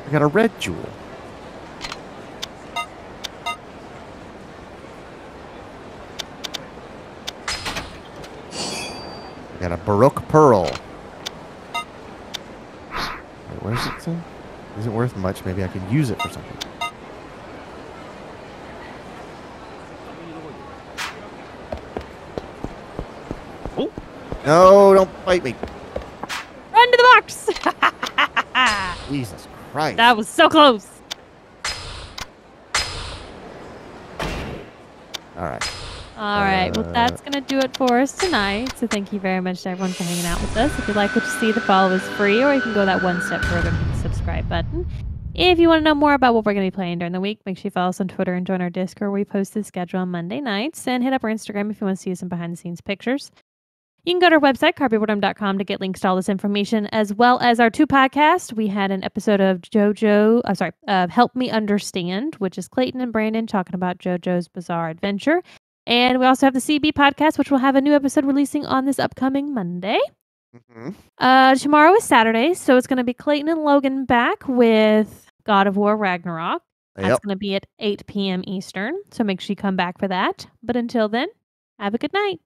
I got a red jewel. I got a Baroque Pearl. Wait, what does it say? Isn't worth much. Maybe I could use it for something. Oh. No, don't fight me. Run to the box! Jesus Christ. That was so close. All right. All right. Well, that's going to do it for us tonight. So thank you very much to everyone for hanging out with us. If you like what you see, the follow is free, or you can go that one step further and hit the subscribe button. If you want to know more about what we're going to be playing during the week, make sure you follow us on Twitter and join our Discord, where we post the schedule on Monday nights. And hit up our Instagram if you want to see some behind-the-scenes pictures. You can go to our website, carbyboredom.com, to get links to all this information, as well as our 2 podcasts. We had an episode of Help Me Understand, which is Clayton and Brandon talking about JoJo's Bizarre Adventure. And we also have the CB podcast, which will have a new episode releasing on this upcoming Monday. Mm-hmm. Tomorrow is Saturday, so it's going to be Clayton and Logan back with God of War Ragnarok. Yep. That's going to be at 8 p.m. Eastern, so make sure you come back for that. But until then, have a good night.